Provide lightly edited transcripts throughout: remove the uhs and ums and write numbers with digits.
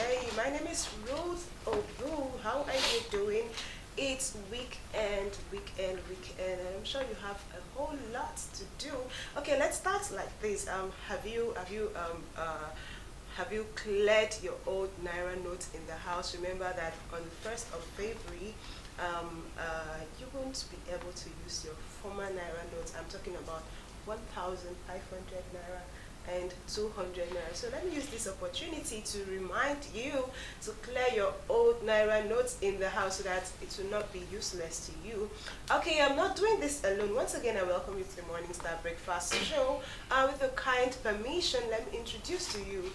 day. My name is Ruth Obu. How are you doing? It's weekend, and I'm sure you have a whole lot to do. Okay, let's start like this. Have you cleared your old Naira notes in the house? Remember that on the 1st of February, you won't be able to use your former Naira notes. I'm talking about 1,500 Naira and 200 Naira. So let me use this opportunity to remind you to clear your old Naira notes in the house so that it will not be useless to you. Okay, I'm not doing this alone. Once again, I welcome you to the Morning Star Breakfast Show. With your kind permission, let me introduce to you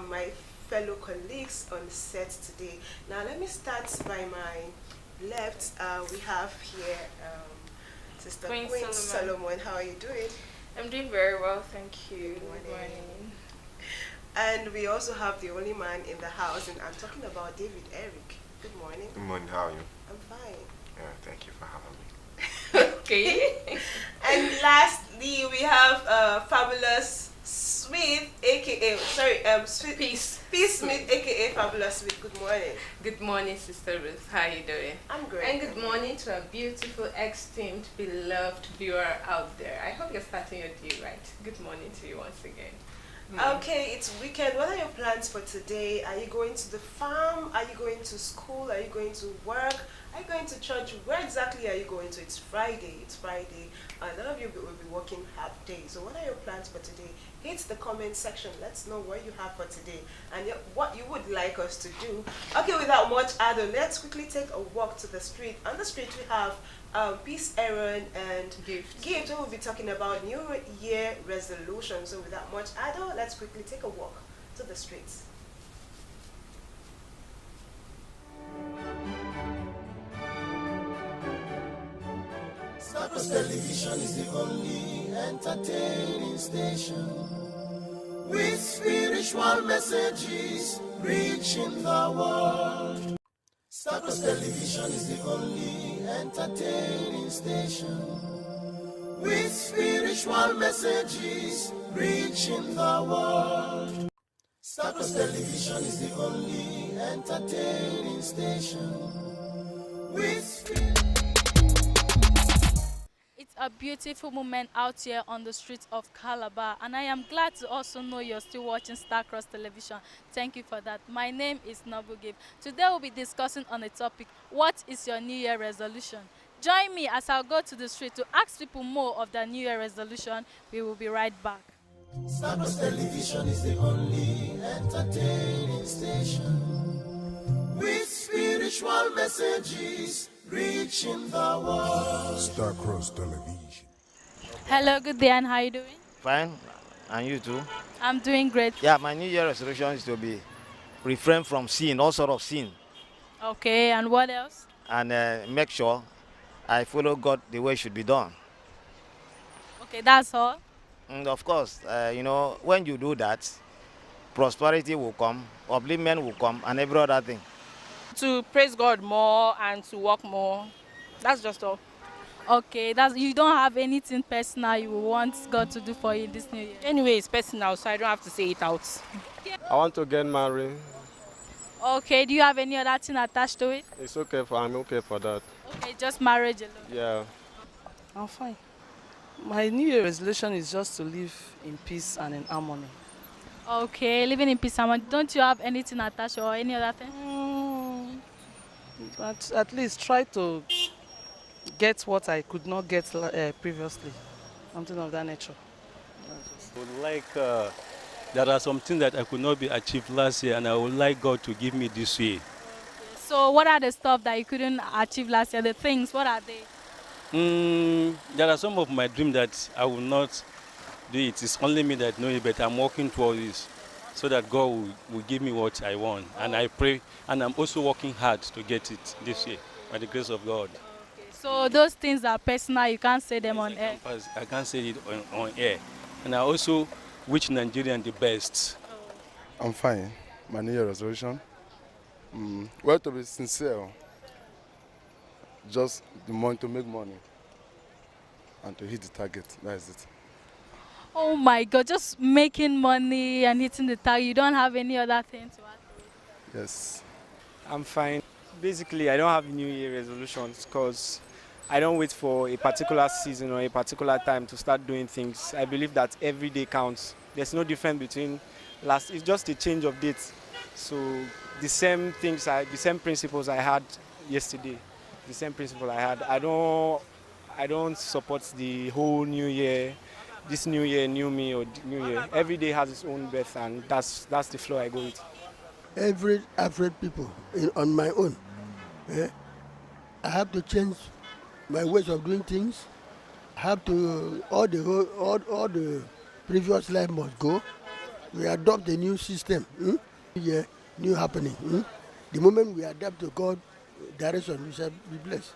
my fellow colleagues on set today. Now, let me start by my left. We have here Sister Queen Solomon. How are you doing? I'm doing very well, thank you. Good morning. And we also have the only man in the house, and I'm talking about David Eric. Good morning. Good morning, how are you? I'm fine. Yeah, thank you for having me. Okay. And lastly, we have Fabulous Smith, aka Peace Smith, aka Fabulous Smith. Good morning. Good morning, Sister Ruth. How are you doing? I'm great. And good morning to our beautiful, esteemed, beloved viewer out there. I hope you're starting your day right. Good morning to you once again. Okay, it's weekend. What are your plans for today? Are you going to the farm? Are you going to school? Are you going to work? Are you going to church? Where exactly are you going to? It's Friday. It's Friday. A lot of you will be working half day. So what are your plans for today? Hit the comment section. Let's know what you have for today and what you would like us to do. Okay, without much ado, let's quickly take a walk to the street. On the street we have Peace, Aaron, and Gift. We will be talking about New Year resolution. So without much ado, let's quickly take a walk to the streets. Stars Television is the only entertaining station with spiritual messages reaching the world. Stars Television is the only entertaining station with spiritual messages reaching the world. Stars Television is the only entertaining station with It's a beautiful moment out here on the streets of Calabar, and I am glad to also know you're still watching Starcross Television. Thank you for that. My name is Noble Gibb. Today we'll be discussing on a topic, what is your New Year resolution? Join me as I'll go to the street to ask people more of their New Year resolution. We will be right back. Stars Television is the only entertaining station with spiritual messages reaching the world. Starcross Television. Hello, good day, and how are you doing? Fine, and you too? I'm doing great. Yeah, my New Year resolution is to be refrain from sin, all sort of sin, Okay, and what else? and make sure I follow God the way it should be done. Okay, that's all. And of course, when you do that, prosperity will come, upliftment will come, and every other thing. To praise God more and to work more. That's just all. Okay, you don't have anything personal you want God to do for you this New Year? Anyway, it's personal, so I don't have to say it out. I want to get married. Okay, do you have any other thing attached to it? I'm okay for that. Okay, just marriage alone. Yeah. I'm fine. My New Year resolution is just to live in peace and in harmony. Okay, living in peace and harmony. Don't you have anything attached or any other thing? But at least try to get what I could not get previously. Something of that nature. Would like there are some things that I could not be achieved last year, and I would like God to give me this year. So what are the stuff that you couldn't achieve last year? The things, what are they? There are some of my dreams that I will not do it. It's only me that know it, but I'm working towards this so that God will give me what I want. And I pray, and I'm also working hard to get it this year by the grace of God. Okay. So those things are personal, you can't say them on air? I can't say it on air. And I also wish Nigerian the best. I'm fine. My New Year resolution? Well, to be sincere, just the money to make money and to hit the target. That is it. Oh my God, just making money and hitting the target. You don't have any other thing to add to it? Yes. I'm fine. Basically, I don't have New Year resolutions because I don't wait for a particular season or a particular time to start doing things. I believe that every day counts. There's no difference between it's just a change of dates. So the same principles I had yesterday, the same principle I had. I don't support the whole New Year, this New Year, new me, or New Year. Every day has its own birth, and that's the flow I go with. Every Afraid people on my own. I have to change my ways of doing things. I have to all the previous life must go. We adopt a new system. Yeah, new happening. The moment we adapt to God's direction, we shall be blessed.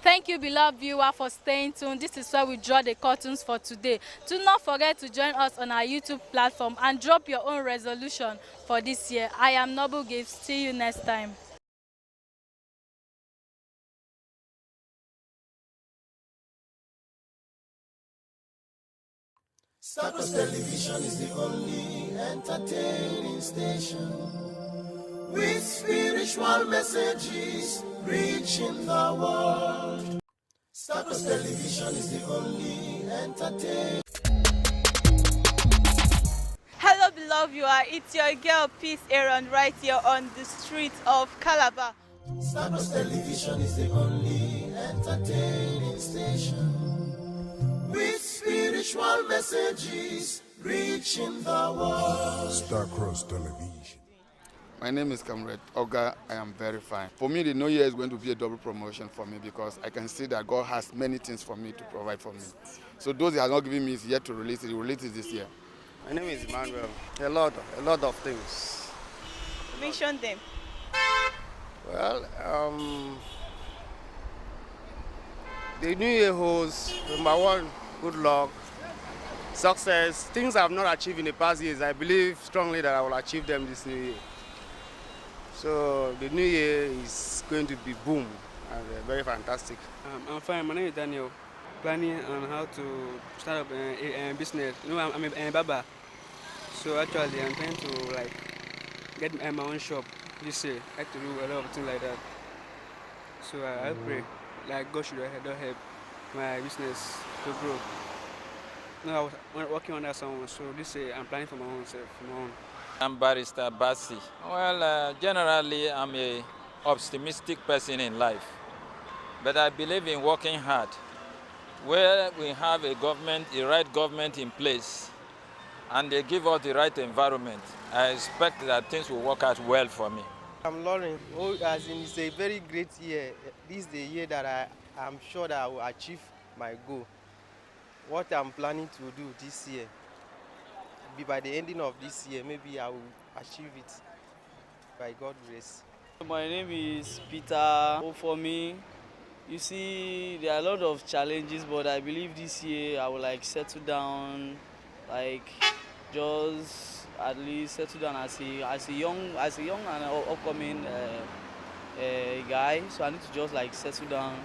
Thank you, beloved viewer, for staying tuned. This is where we draw the curtains for today. Do not forget to join us on our YouTube platform and drop your own resolution for this year. I am Noble Gifts. See you next time. Star Cross Television is the only entertaining station with spiritual messages reaching the world. Star Cross Television is the only entertainment. Hello, beloved viewer. It's your girl Peace Aaron right here on the streets of Calabar. Star Cross Television is the only entertaining station with spiritual messages reaching the world. Star Cross Television. My name is Comrade Oga. I am very fine. For me, the New Year is going to be a double promotion for me because I can see that God has many things for me to provide for me. So those He has not given me is yet to release it. He will release it this year. My name is Emmanuel. A lot of things. Mention them. Well, the New Year holds, number one, good luck, success, things I have not achieved in the past years. I believe strongly that I will achieve them this New Year. So the New Year is going to be boom and very fantastic. I'm fine. My name is Daniel. Planning on how to start up a business. You know, I'm a barber. So actually, I'm trying to get my own shop this year. I have to do a lot of things like that. So I pray God should help my business to grow. No, I was working on that someone. So this year I'm planning for my own self, for my own. I'm Barrister Bassi. Well, generally, I'm an optimistic person in life, but I believe in working hard. Where we have a right government in place, and they give us the right environment, I expect that things will work out well for me. I'm Lauren. It's a very great year. This is the year that I'm sure that I will achieve my goal. What I'm planning to do this year, by the ending of this year, maybe I will achieve it by God's grace. My name is Peter. For me, you see, there are a lot of challenges, but I believe this year I will settle down, just at least settle down as a young and upcoming guy. So I need to just settle down.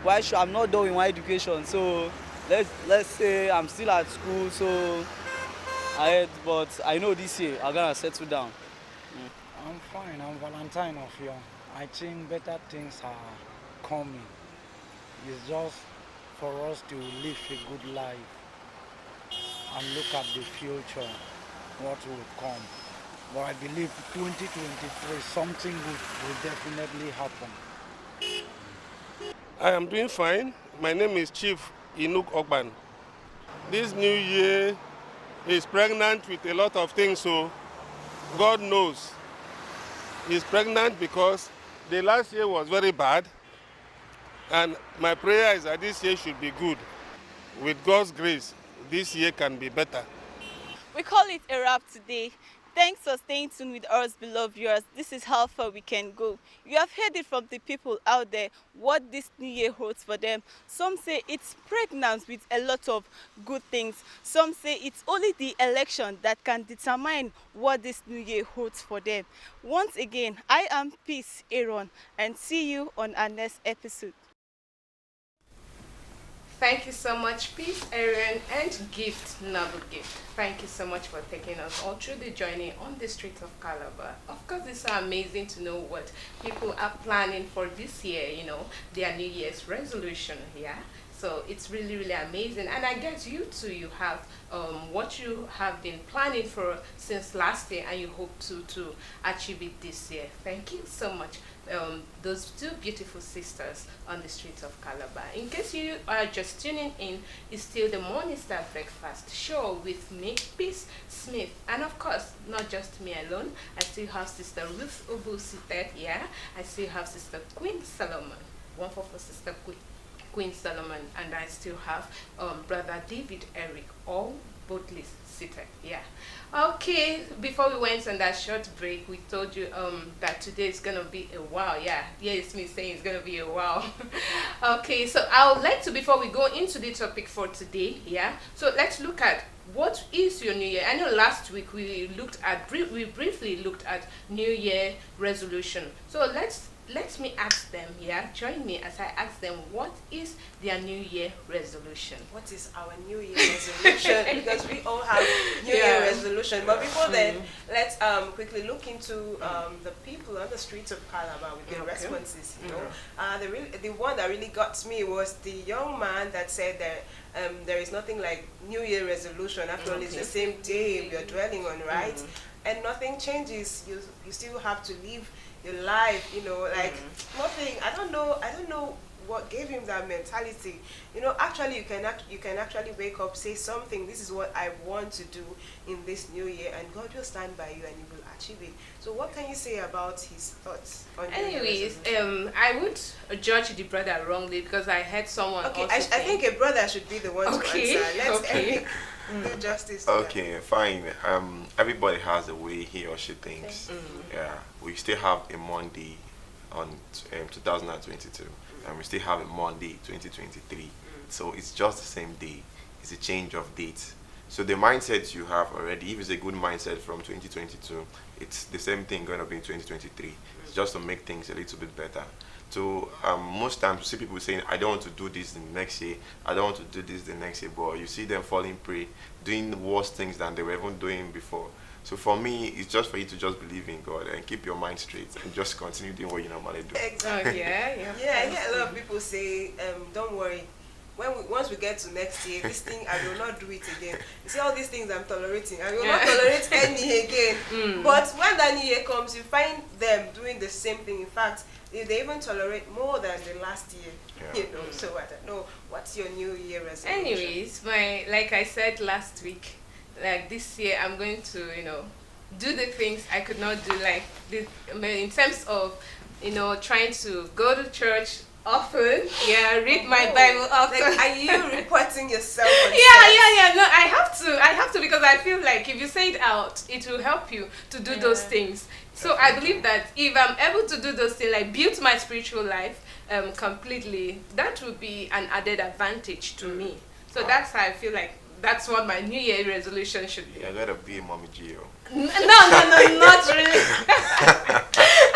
Quite sure I'm not done with my education, so let's say I'm still at school, so but I know this year I'm gonna settle down. I'm fine. I'm Valentine of Young. I think better things are coming. It's just for us to live a good life and look at the future, what will come. But I believe 2023, something good will definitely happen. I am doing fine. My name is Chief Inuk Ogban. This new year is pregnant with a lot of things, so God knows. He's pregnant because the last year was very bad, and my prayer is that this year should be good. With God's grace, this year can be better. We call it a wrap today. Thanks for staying tuned with us, beloved viewers. This is how far we can go. You have heard it from the people out there, what this new year holds for them. Some say it's pregnant with a lot of good things. Some say it's only the election that can determine what this new year holds for them. Once again, I am Peace Aaron, and see you on our next episode. Thank you so much, Peace, Aaron, and Gift, Noble Gift. Thank you so much for taking us all through the journey on the streets of Calabar. Of course, it's so amazing to know what people are planning for this year, you know, their New Year's resolution here. So it's really, really amazing. And I guess you too, you have what you have been planning for since last year, and you hope to achieve it this year. Thank you so much. Those two beautiful sisters on the streets of Calabar. In case you are just tuning in, it's still the Morning Star Breakfast show with me, Peace Smith. And of course, not just me alone. I still have Sister Ruth Ubu seated here. I still have Sister Queen Solomon, one for Sister Queen Solomon, and I still have Brother David Eric, all boldly seated. Yeah. Okay, before we went on that short break, we told you that today is gonna be a wow. Yeah, it's me saying it's gonna be a wow. Okay, so I would like to, before we go into the topic for today, yeah, so let's look at what is your New Year. I know last week we briefly looked at New Year resolution. So let me ask them, join me as I ask them, what is their New Year resolution? What is our New Year resolution? Because we all have New Year resolution. But before then, let's quickly look into the people on the streets of Calabar with their responses. You know, the one that really got me was the young man that said that there is nothing like New Year resolution. After all, it's the same day we are dwelling on, right? And nothing changes. You still have to live your life, you know, like nothing. I don't know what gave him that mentality. You know, actually you can actually wake up, say something, this is what I want to do in this new year, and God will stand by you and you will achieve it. So what can you say about his thoughts on anyways, I would judge the brother wrongly because I heard someone I think a brother should be the one to answer. Let's Eric do justice to that. Fine. Everybody has a way he or she thinks. Yeah, we still have a Monday on 2022, and we still have a Monday 2023. So it's just the same day. It's a change of date. So the mindset you have already, if it's a good mindset from 2022, it's the same thing going to be in 2023. It's just to make things a little bit better. So most times you see people saying, I don't want to do this the next year, I don't want to do this the next year, but you see them falling prey, doing worse things than they were even doing before. So for me, it's just for you to just believe in God and keep your mind straight and just continue doing what you normally do. Exactly. Yeah, I hear a lot of people say, don't worry. Once we get to next year, this thing, I will not do it again. You see all these things I'm tolerating, I will not tolerate any again. But when that new year comes, you find them doing the same thing. In fact, they even tolerate more than the last year. You know, so I don't know, what's your new year resolution? Anyways, like I said last week, like this year I'm going to, you know, do the things I could not do, like in terms of, you know, trying to go to church often, read my Bible often. Like, are you reporting yourself on yeah, no, I have to because I feel like if you say it out, it will help you to do those things. So I believe that if I'm able to do those things, like build my spiritual life completely, that would be an added advantage to me. So that's how I feel like that's what my New Year resolution should be. I gotta be a mommy Gio. No, not really.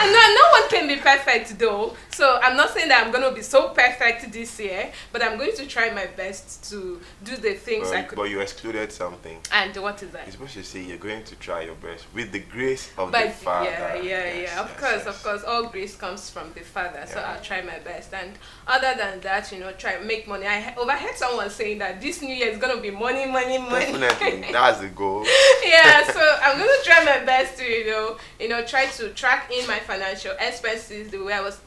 No one can be perfect though. So I'm not saying that I'm going to be so perfect this year, but I'm going to try my best to do the things I could. But you excluded something. And what is that? You're supposed to say you're going to try your best with the grace of the Father. Yeah. Of course, all grace comes from the Father. So I'll try my best. And other than that, you know, try to make money. I overheard someone saying that this New Year is going to be money. Definitely, that's the goal. Yeah, so I'm going to try my best to, you know, try to track in my financial expenses the way I was,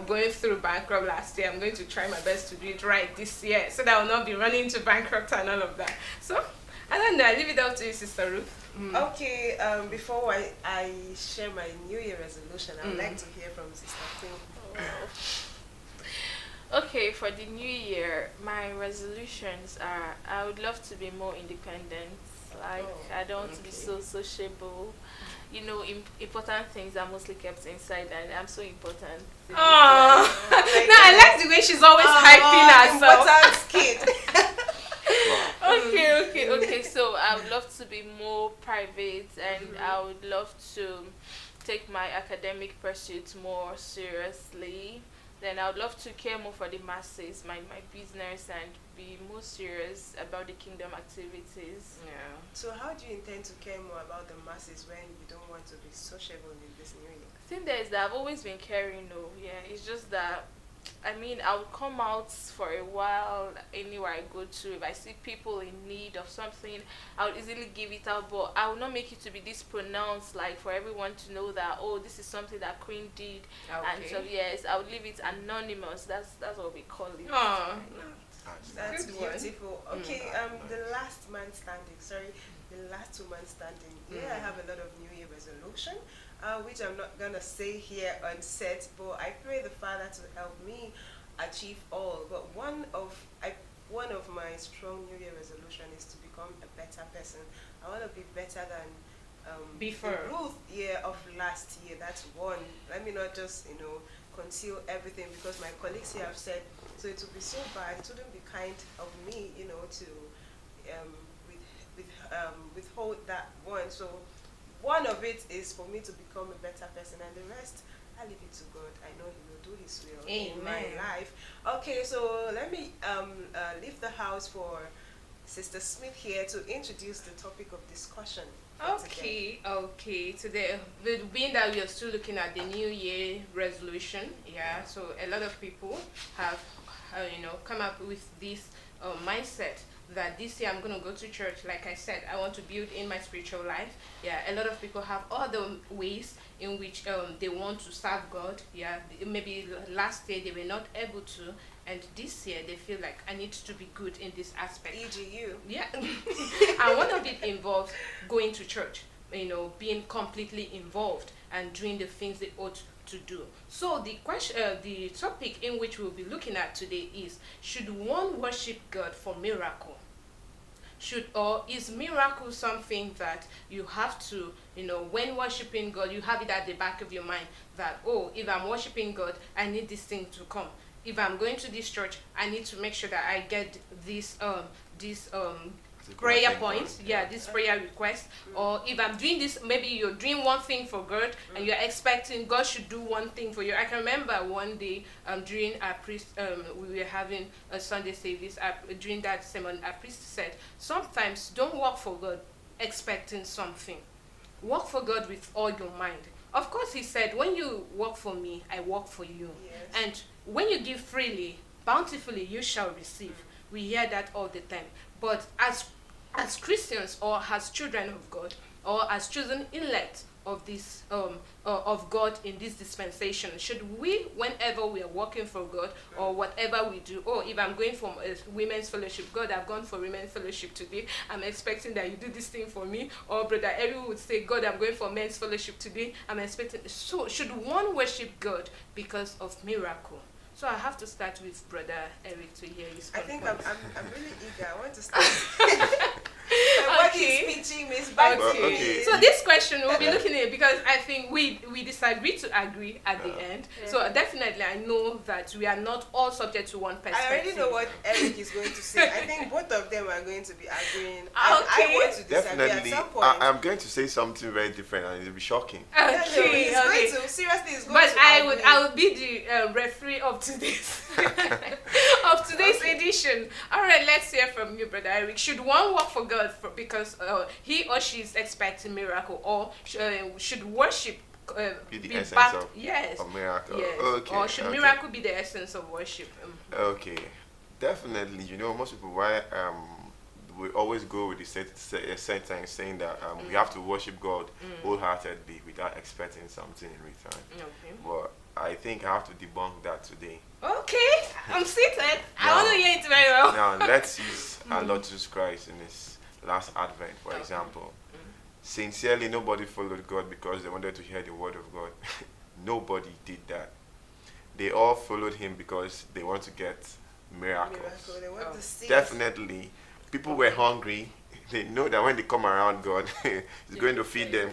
going through bankrupt last year. I'm going to try my best to do it right this year so that I will not be running into bankrupt and all of that. So, I don't know, I leave it up to you, Sister Ruth. Okay, before I share my New Year resolution, I would like to hear from Sister Queen. Okay, for the new year, my resolutions are I would love to be more independent. Like, I don't want to be so sociable. You know, important things are mostly kept inside, and I'm so important. Oh, I like the way she's always hyping herself. Okay. So I would love to be more private, and I would love to take my academic pursuits more seriously. Then I would love to care more for the masses, my business, and be more serious about the kingdom activities. Yeah. So how do you intend to care more about the masses when you don't want to be sociable in this new year? The thing there is that I've always been caring, though. Yeah, it's just that, I mean, I would come out for a while anywhere I go to. If I see people in need of something, I would easily give it out, but I will not make it to be this pronounced, like for everyone to know that, oh, this is something that Queen did. And so, yes, I would leave it anonymous. That's what we call it. Oh, that's good one. beautiful. Okay, the last man standing. Sorry, the last 2 man standing. Yeah, I have a lot of New Year resolution, which I'm not gonna say here on set, but I pray the Father to help me achieve all. But one of my strong New Year resolution is to become a better person. I want to be better than before the Ruth year of last year. That's one. Let me not just conceal everything, because my colleagues here have said, so it would be so bad, it wouldn't be kind of me, to withhold that one. So one of it is for me to become a better person, and the rest, I leave it to God. I know He will do His will in my life. Okay, so let me leave the house for Sister Smith here to introduce the topic of discussion. Okay. Today, being that we are still looking at the New Year resolution, yeah. So a lot of people have, come up with this mindset that this year I'm going to go to church. Like I said, I want to build in my spiritual life. Yeah, a lot of people have other ways in which they want to serve God. Yeah, maybe last year they were not able to, and this year they feel like I need to be good in this aspect. EGU. Yeah. And one of it involves going to church, being completely involved and doing the things they ought to do. So the question, the topic in which we'll be looking at today is: should one worship God for miracle? Or is miracle something that you have to, when worshiping God, you have it at the back of your mind that, oh, if I'm worshiping God, I need this thing to come. If I'm going to this church, I need to make sure that I get this prayer point, this prayer request. Or if I'm doing this, maybe you're doing one thing for God and you're expecting God should do one thing for you. I can remember one day during our priest, we were having a Sunday service. During that sermon, our priest said, sometimes don't work for God expecting something. Work for God with all your mind. Of course, he said, when you work for me, I work for you. Yes. And when you give freely, bountifully, you shall receive. We hear that all the time. But as Christians, or as children of God, or as chosen elect of this of God in this dispensation, should we, whenever we are working for God or whatever we do, or if I'm going for women's fellowship, God, I've gone for women's fellowship today, I'm expecting that you do this thing for me. Or Brother Eric would say, God, I'm going for men's fellowship today, I'm expecting. So should one worship God because of miracle? So I have to start with Brother Eric to hear his point. I think I'm really eager. I want to start. What he's pitching is back to me. So this question we'll be looking at, because I think we disagree to agree at the end. Yeah. So definitely I know that we are not all subject to one perspective. I already know what Eric is going to say. I think both of them are going to be agreeing. I want to disagree at some point. I'm going to say something very different and it'll be shocking. Seriously, it's going but to I would be the referee of today's edition. All right, let's hear from you, Brother Eric. Should one work for God because he or she is expecting miracle, or should worship be the essence of miracle? Yes. Okay. Or should miracle be the essence of worship? Okay, definitely. Most people, we always go with the sentence saying that we have to worship God wholeheartedly without expecting something in return. Okay. But I think I have to debunk that today. Okay, I'm seated. I want to hear it very well. Now, let's use our Lord Jesus Christ in His last Advent, for example. Sincerely, nobody followed God because they wanted to hear the word of God. Nobody did that. They all followed Him because they want to get miracles. They want to see. Definitely, people were hungry. They know that when they come around God, He's going to feed them.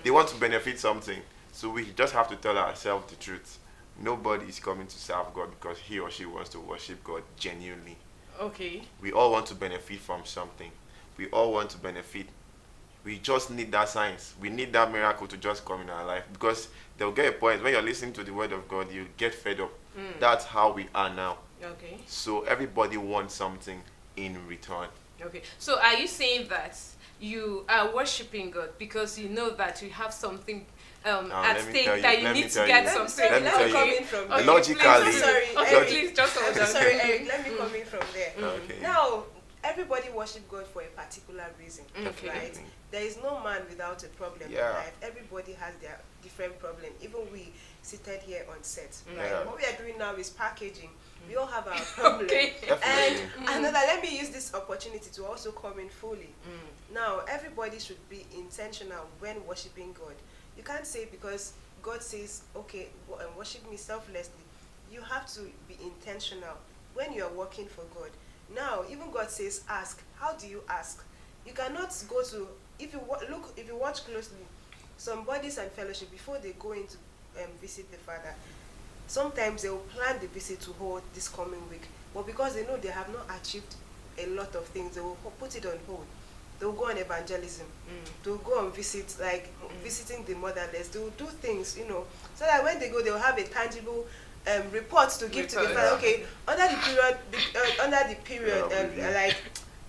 They want to benefit something. So we just have to tell ourselves the truth. Nobody is coming to serve God because he or she wants to worship God genuinely. Okay. We all want to benefit from something. We all want to benefit we just need that signs. We need that miracle to just come in our life, because there'll get a point when you're listening to the word of God, you get fed up. That's how we are now. Okay. So everybody wants something in return. Okay. So are you saying that you are worshiping God because you know that you have something at stake, that you need to get something? Let me come in from there. Logically. Please just hold on. Sorry, Eric, let me come in from there. Okay. Now, everybody worship God for a particular reason, Okay. right? There is no man without a problem in Yeah. life. Everybody has their different problem. Even we seated here on set, right? Yeah. What we are doing now is packaging. We all have our problem. Okay. And another, let me use this opportunity to also come in fully. Now, everybody should be intentional when worshiping God. You can't say because God says, okay, worship me selflessly. You have to be intentional when you are working for God. Now, even God says, ask. How do you ask? You cannot go to, if you watch closely, some bodies and fellowship, before they go into visit the Father, sometimes they will plan the visit to hold this coming week. But because they know they have not achieved a lot of things, they will put it on hold. They'll go on evangelism. They'll go on visit, like visiting the motherless. They'll do things, you know, so that when they go, they'll have a tangible report to give to the Father. Okay, under the period, like,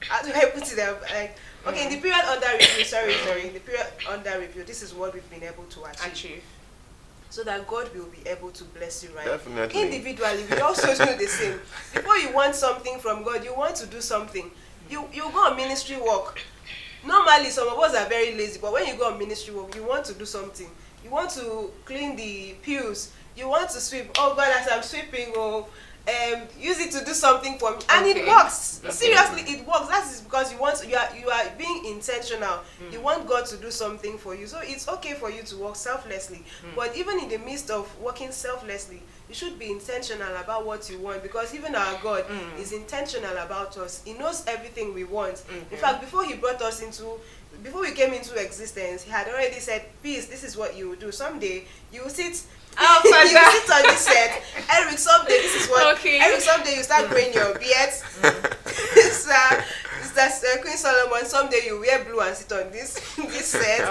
how do I put it up? Like, okay, in the period under review, in the period under review, this is what we've been able to achieve. So that God will be able to bless you, right? Definitely. Individually, we also do the same. Before you want something from God, you want to do something. You go on ministry work. Normally, some of us are very lazy, but when you go on ministry work, you want to do something. You want to clean the pews. You want to sweep. Oh God, as I'm sweeping, use it to do something for me, and it works. Seriously, it works. That is because you are being intentional. You want God to do something for you, so it's okay for you to work selflessly. But even in the midst of working selflessly, you should be intentional about what you want, because even our God is intentional about us. He knows everything we want. In fact, before we came into existence, he had already said, "Peace, this is what you will do. Someday you will sit." You sit on this set. Eric, someday this is what. Eric, someday you start growing your beard. Mr. Queen Solomon, someday you wear blue and sit on this set.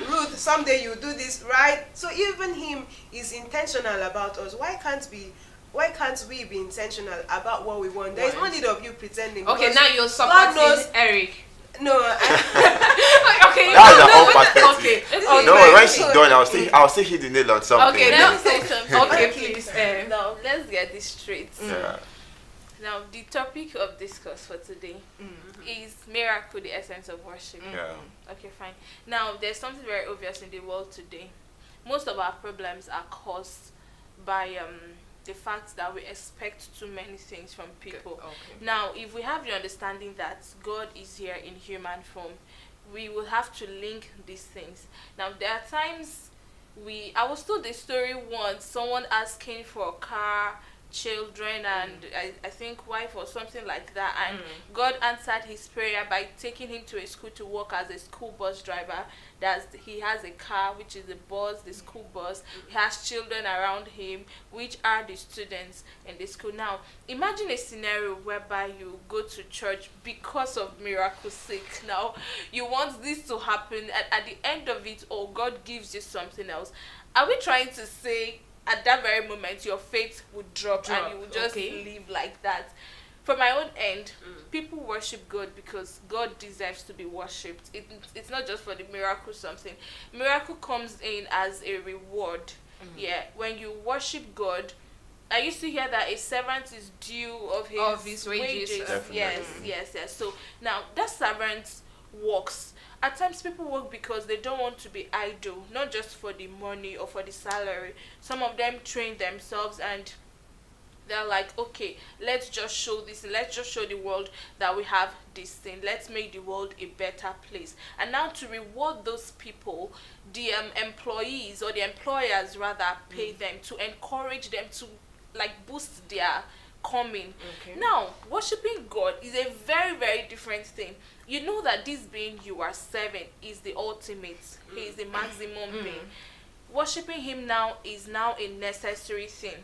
Ruth, someday you do this, right? So even him is intentional about us. Why can't we be intentional about what we want? There is no need of you pretending. Okay, now you're supporting Eric. No, okay. That's the whole perspective. Okay. No, when she's done, I'll still hit the nail on something. Okay, let me say something. Okay, please. Now, let's get this straight. Yeah. Now, the topic of discourse for today is miracle, the essence of worship. Yeah. Okay, fine. Now, there's something very obvious in the world today. Most of our problems are caused by the fact that we expect too many things from people. Now, if we have the understanding that God is here in human form, we will have to link these things. Now, there are times I was told a story once, someone asking for a car, children, and I think wife or something like that, and God answered his prayer by taking him to a school to work as a school bus driver. He has a car, which is the bus, the school bus. He has children around him, which are the students in the school. Now, imagine a scenario whereby you go to church because of miracle's sake. Now, you want this to happen, and at the end of it all, God gives you something else. Are we trying to say at that very moment your faith would drop and you would just live like that? From my own end, people worship God because God deserves to be worshipped. It's not just for the miracle something. Miracle comes in as a reward. Yeah, when you worship God, I used to hear that a servant is due of his wages. Yes. So now that servant works. At times people work because they don't want to be idle, not just for the money or for the salary. Some of them train themselves and they're like, okay, let's just show this, let's just show the world that we have this thing, let's make the world a better place. And now to reward those people, the employees or the employers rather pay them to encourage them to like boost their coming. Now, worshiping God is a very, very different thing. You know that this being you are serving is the ultimate. He is the maximum being. Worshiping him now is now a necessary thing,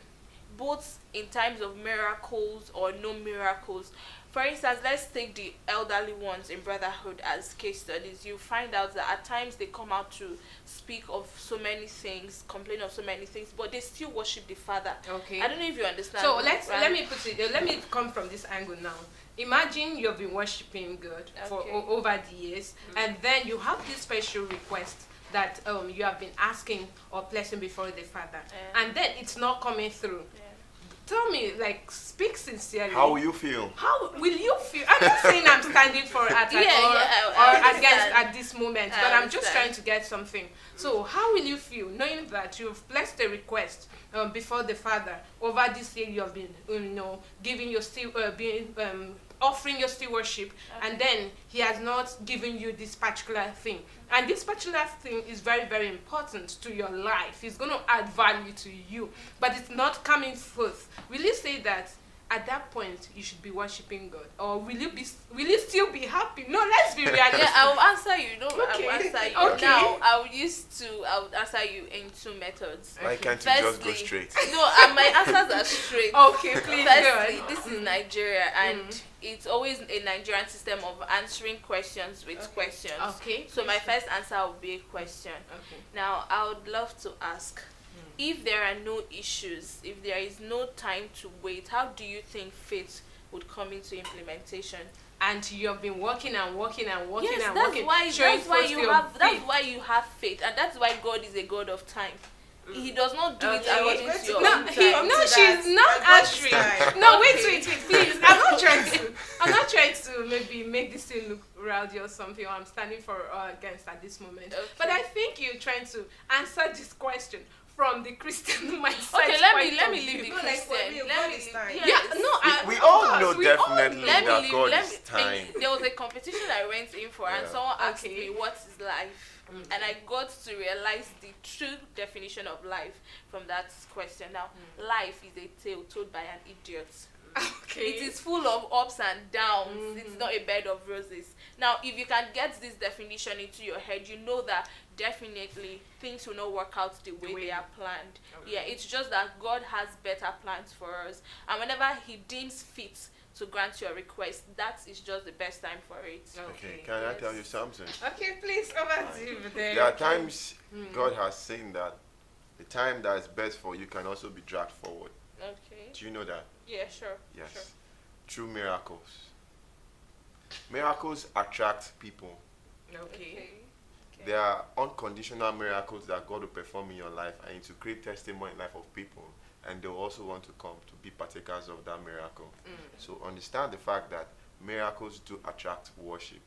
both in times of miracles or no miracles. For instance, let's take the elderly ones in brotherhood as case studies. You find out that at times they come out to speak of so many things, complain of so many things, but they still worship the Father. Okay. I don't know if you understand. So let me come from this angle now. Imagine you've been worshiping God for over the years, and then you have this special request that you have been asking or placing before the Father, and then it's not coming through. Tell me, like, speak sincerely. How will you feel? How will you feel? I'm not saying I'm standing for attack or against at this moment, but I'm just trying to get something. So how will you feel knowing that you've placed a request before the Father over this year? You have been, giving your still offering your still worship, and then He has not given you this particular thing. And this particular thing is very, very important to your life. It's going to add value to you, but it's not coming forth. Will you say that at that point you should be worshiping God, or will you still be happy? No, let's be realistic. Yeah, I will answer you. No, Okay. I will answer you. Okay. Now, I would answer you in two methods. Why can't you just go straight? No, my answers are straight. Okay, please. Firstly, this is Nigeria, and it's always a Nigerian system of answering questions with questions. Okay. So my first answer will be a question. Okay. Now, I would love to ask, if there are no issues, if there is no time to wait, how do you think faith would come into implementation? And you have been working and working and working Yes, and that's working. why That's why you have faith, and that's why God is a God of time. He does not do it Okay. according to your No, own time. she's not answering. No, wait, please. I'm not trying to maybe make this thing look rowdy or something, or I'm standing for or against at this moment. Okay. But I think you're trying to answer this question from the Christian mindset. Okay, let me leave the No, like, Christian. for real, Let God me is time. We all know definitely that God let is me- time. There was a competition I went in for, and Yeah. someone asked me, what is life? And I got to realize the true definition of life from that question. Now, life is a tale told by an idiot. Okay. It is full of ups and downs. It's not a bed of roses. Now, if you can get this definition into your head, you know that definitely things will not work out the way they are planned. Yeah, it's just that God has better plans for us, and whenever He deems fit to grant your request, that is just the best time for it. Okay, can I tell you something? Okay, please, over to you there. There are times God has seen that the time that is best for you can also be dragged forward. Okay. Do you know that? Yeah, sure. Yes. Sure. Through miracles. Miracles attract people. Okay. There are unconditional miracles that God will perform in your life, and to create testimony in the life of people, and they'll also want to come to be partakers of that miracle. So understand the fact that miracles do attract worship.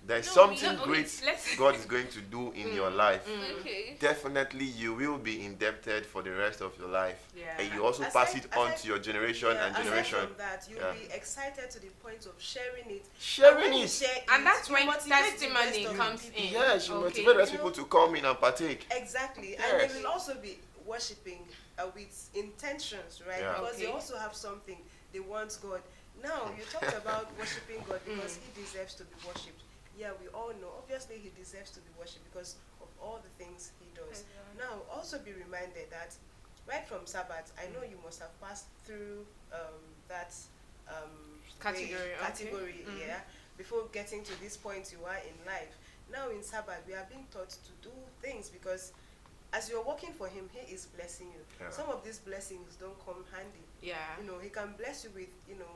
There's something great God is going to do in your life. Okay. Definitely you will be indebted for the rest of your life. Yeah. And you also pass it on to your generation and generation. Aside from that, you'll be excited to the point of sharing it. Sharing when you it. share And that's you when motivate the testimony rest of comes the people. in. Yes, you Okay. motivate rest people to come in and partake. Exactly. Yes. And they will also be worshipping with intentions, right? Yeah. Because they Okay. also have something they want God. Now, you talked about worshipping God because He deserves to be worshipped. Yeah, we all know. Obviously, He deserves to be worshipped because of all the things He does. Now, also be reminded that right from Sabbath, I know you must have passed through that category, yeah, before getting to this point you are in life. Now, in Sabbath, we are being taught to do things because as you're working for Him, He is blessing you. Yeah. Some of these blessings don't come handy. Yeah. You know, He can bless you with,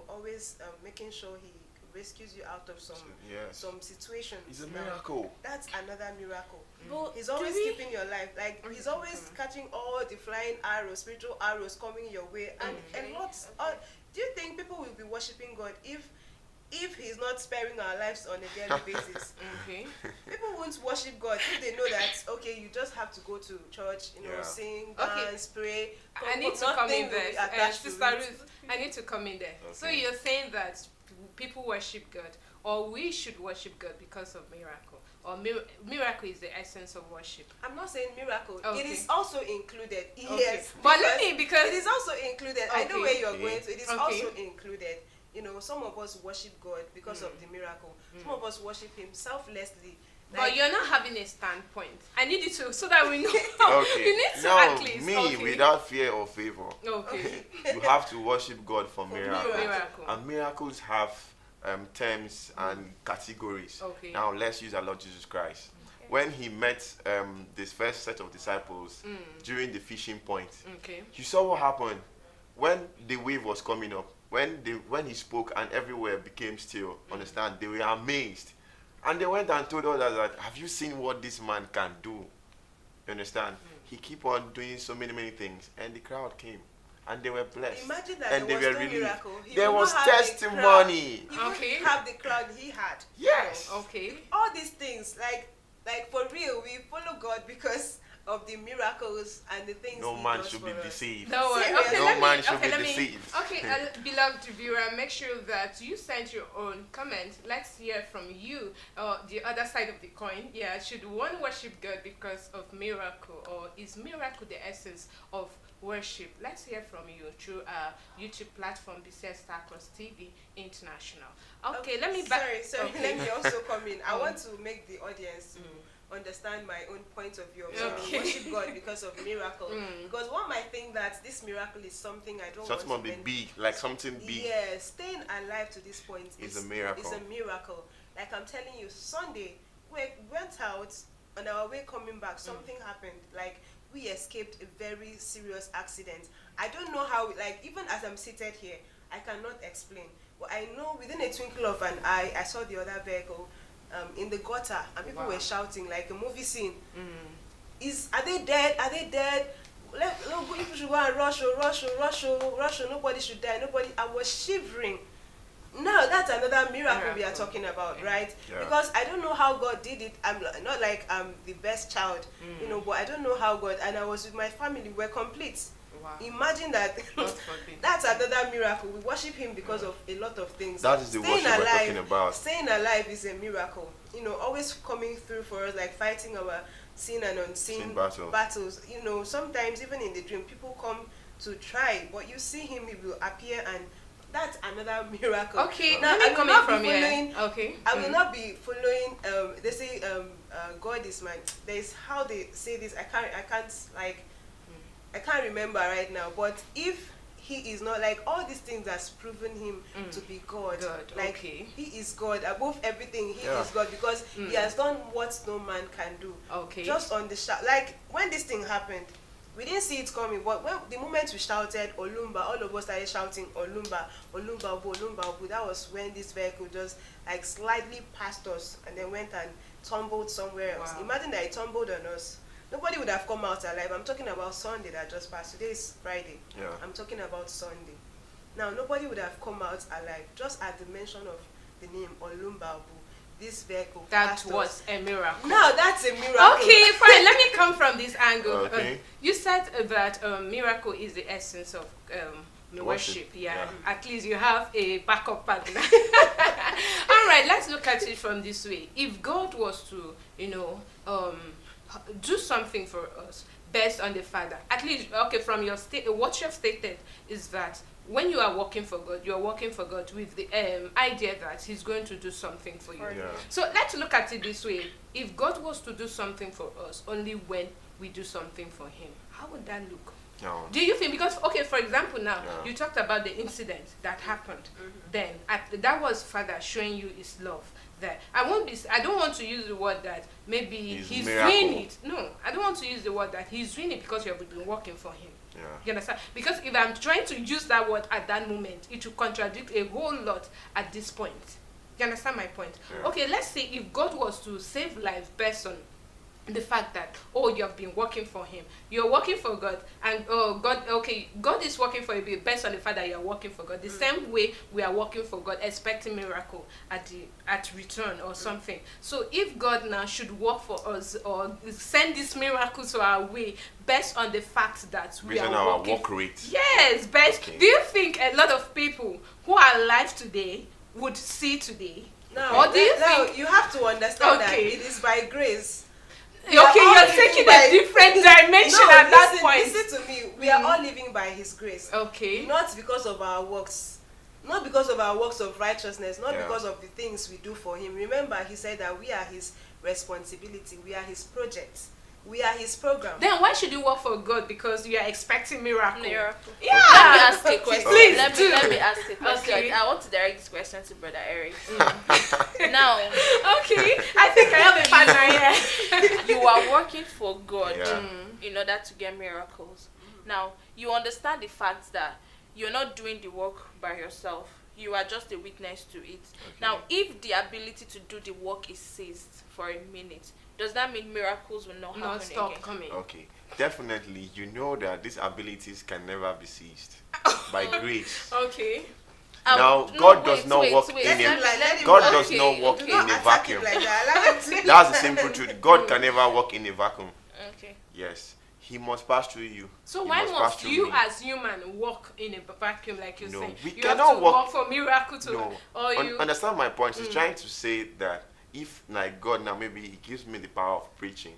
always making sure He rescues you out of some situations. It's a Now, miracle. that's another miracle. But He's always keeping your life. Like, He's always catching all the flying arrows, spiritual arrows coming your way. And lots. Do you think people will be worshiping God if He's not sparing our lives on a daily basis? Okay. People won't worship God if they know that, okay, you just have to go to church, sing, dance, pray. I need to come Nothing in will be there. attached to Sister it. Ruth, I need to come in there. So Okay. you're saying that people worship God, or we should worship God because of miracle, or miracle is the essence of worship. I'm not saying miracle. Okay. It is also included. Okay. Yes. But let me, because it is also included. I know Okay. where you're going to. It is Okay. also included. Some of us worship God because of the miracle. Some of us worship Him selflessly. But you're not having a standpoint. I need you to, so that we know. Okay. You need to Now, at least. me, okay. without fear or favor, Okay. you have to worship God for miracles. miracle. And miracles have terms and categories. Okay. Now, let's use our Lord Jesus Christ. When he met this first set of disciples during the fishing point, Okay. you saw what happened when the wave was coming up. When he spoke and everywhere became still, understand? They were amazed. And they went and told others that, have you seen what this man can do? You understand? He keep on doing so many things. And the crowd came. And they were blessed. Imagine that and there they was were no relieved. miracle. He There would was not have the testimony. crowd. He wouldn't have the crowd he had. Yes. Okay. All these things, like for real, we follow God because of the miracles and the things No he man does should for be us. deceived. No worry. Seriously. Okay, No let me, man should okay, be let me, deceived. okay, beloved viewer, make sure that you send your own comment. Let's hear from you, the other side of the coin. Yeah, should one worship God because of miracle, or is miracle the essence of worship? Let's hear from you through our YouTube platform, BCS Star Cross TV International. Okay, let me back. Sorry, okay. let me also come in. I want to make the audience to understand my own point of view of worship God because of miracle. Because one might think that this miracle is something I don't Something want must to be big, like something big. Yeah, staying alive to this point is a miracle. Is a miracle. Like I'm telling you, Sunday we went out on our way coming back. Something happened. Like we escaped a very serious accident. I don't know how. Like even as I'm seated here, I cannot explain. But I know within a twinkle of an eye, I saw the other vehicle in the gutter, and people were shouting like a movie scene. Are they dead? Are they dead? People should go and rush, nobody should die, nobody. I was shivering. Now that's another miracle we are talking about, right? Yeah. Because I don't know how God did it. I'm not like I'm the best child, but I don't know how God, and I was with my family, we're complete. Wow. Imagine that. That's another miracle. We worship him because of a lot of things. That is the worship we're talking about. Staying alive is a miracle. Always coming through for us, like fighting our seen and unseen battles. Sometimes even in the dream, people come to try, but you see him, he will appear, and that's another miracle. Okay, now let me come in from here. Okay. I will not be following. They say God is mine. There's how they say this. I can't remember right now. But if he is not, like all these things has proven him to be God. Like he is God above everything. He is God because he has done what no man can do. Okay. Just on the like when this thing happened, we didn't see it coming. But when the moment we shouted Olumba, all of us started shouting Olumba, Olumba, Olumba. That was when this vehicle just like slightly passed us and then went and tumbled somewhere else. Wow. Imagine that it tumbled on us. Nobody would have come out alive. I'm talking about Sunday that just passed. Today is Friday. Yeah. I'm talking about Sunday. Now, nobody would have come out alive just at the mention of the name Olumbabu. This vehicle. That was a miracle. No, that's a miracle. Okay, fine. Let me come from this angle. Okay. You said that miracle is the essence of worship. Yeah. At least you have a backup partner. All right. Let's look at it from this way. If God was to, do something for us based on the Father. At least, okay, from your what you have stated is that when you are working for God, you are working for God with the idea that He's going to do something for you. Yeah. So let's look at it this way. If God was to do something for us only when we do something for Him, how would that look? No. Do you think, because, okay, for example now, you talked about the incident that happened. Then, that was Father showing you His love. There. I don't want to use the word that maybe he's doing it. No, I don't want to use the word that he's doing it because you have been working for him. Yeah. You understand? Because if I'm trying to use that word at that moment, it will contradict a whole lot at this point. You understand my point? Yeah. Okay, let's say if God was to save life based on the fact that, you have been working for him, you're working for God, and God is working for you based on the fact that you're working for God. The same way we are working for God, expecting miracle at return or something. So if God now should work for us or send this miracle to our way based on the fact that we are our working, work rate. Yes, based. Okay. Do you think a lot of people who are alive today would see today? No, or do you think you have to understand that it is by grace. Okay, you're taking a different dimension at that point. Listen to me. We are all living by His grace. Okay. Not because of our works. Not because of our works of righteousness. Not because of the things we do for Him. Remember, He said that we are His responsibility. We are his project. We are his program. Then why should you work for God? Because you are expecting miracle. Miracle. Yeah. Let me ask a question. Please let me ask a question. Okay. I want to direct this question to Brother Eric. Now, okay, I think I have a partner here. You are working for God Yeah. in order to get miracles. Now, you understand the fact that you're not doing the work by yourself. You are just a witness to it. Now, if the ability to do the work is seized for a minute, does that mean miracles will not happen stop again? coming. Okay, definitely. You know that these abilities can never be seized by grace. Okay. Now, No, God wait, does not wait, work wait. in Let a him God work. does Okay, not work okay. in a Attack vacuum. him like that. Allow him to- That's the simple truth. God can never work in a vacuum. Okay. Yes, He must pass through you. So He why pass must through you me. as human walk in a vacuum like you No, say? we You have cannot to walk- work for miracle to No, or you understand my point. He's trying to say that if like God now maybe He gives me the power of preaching,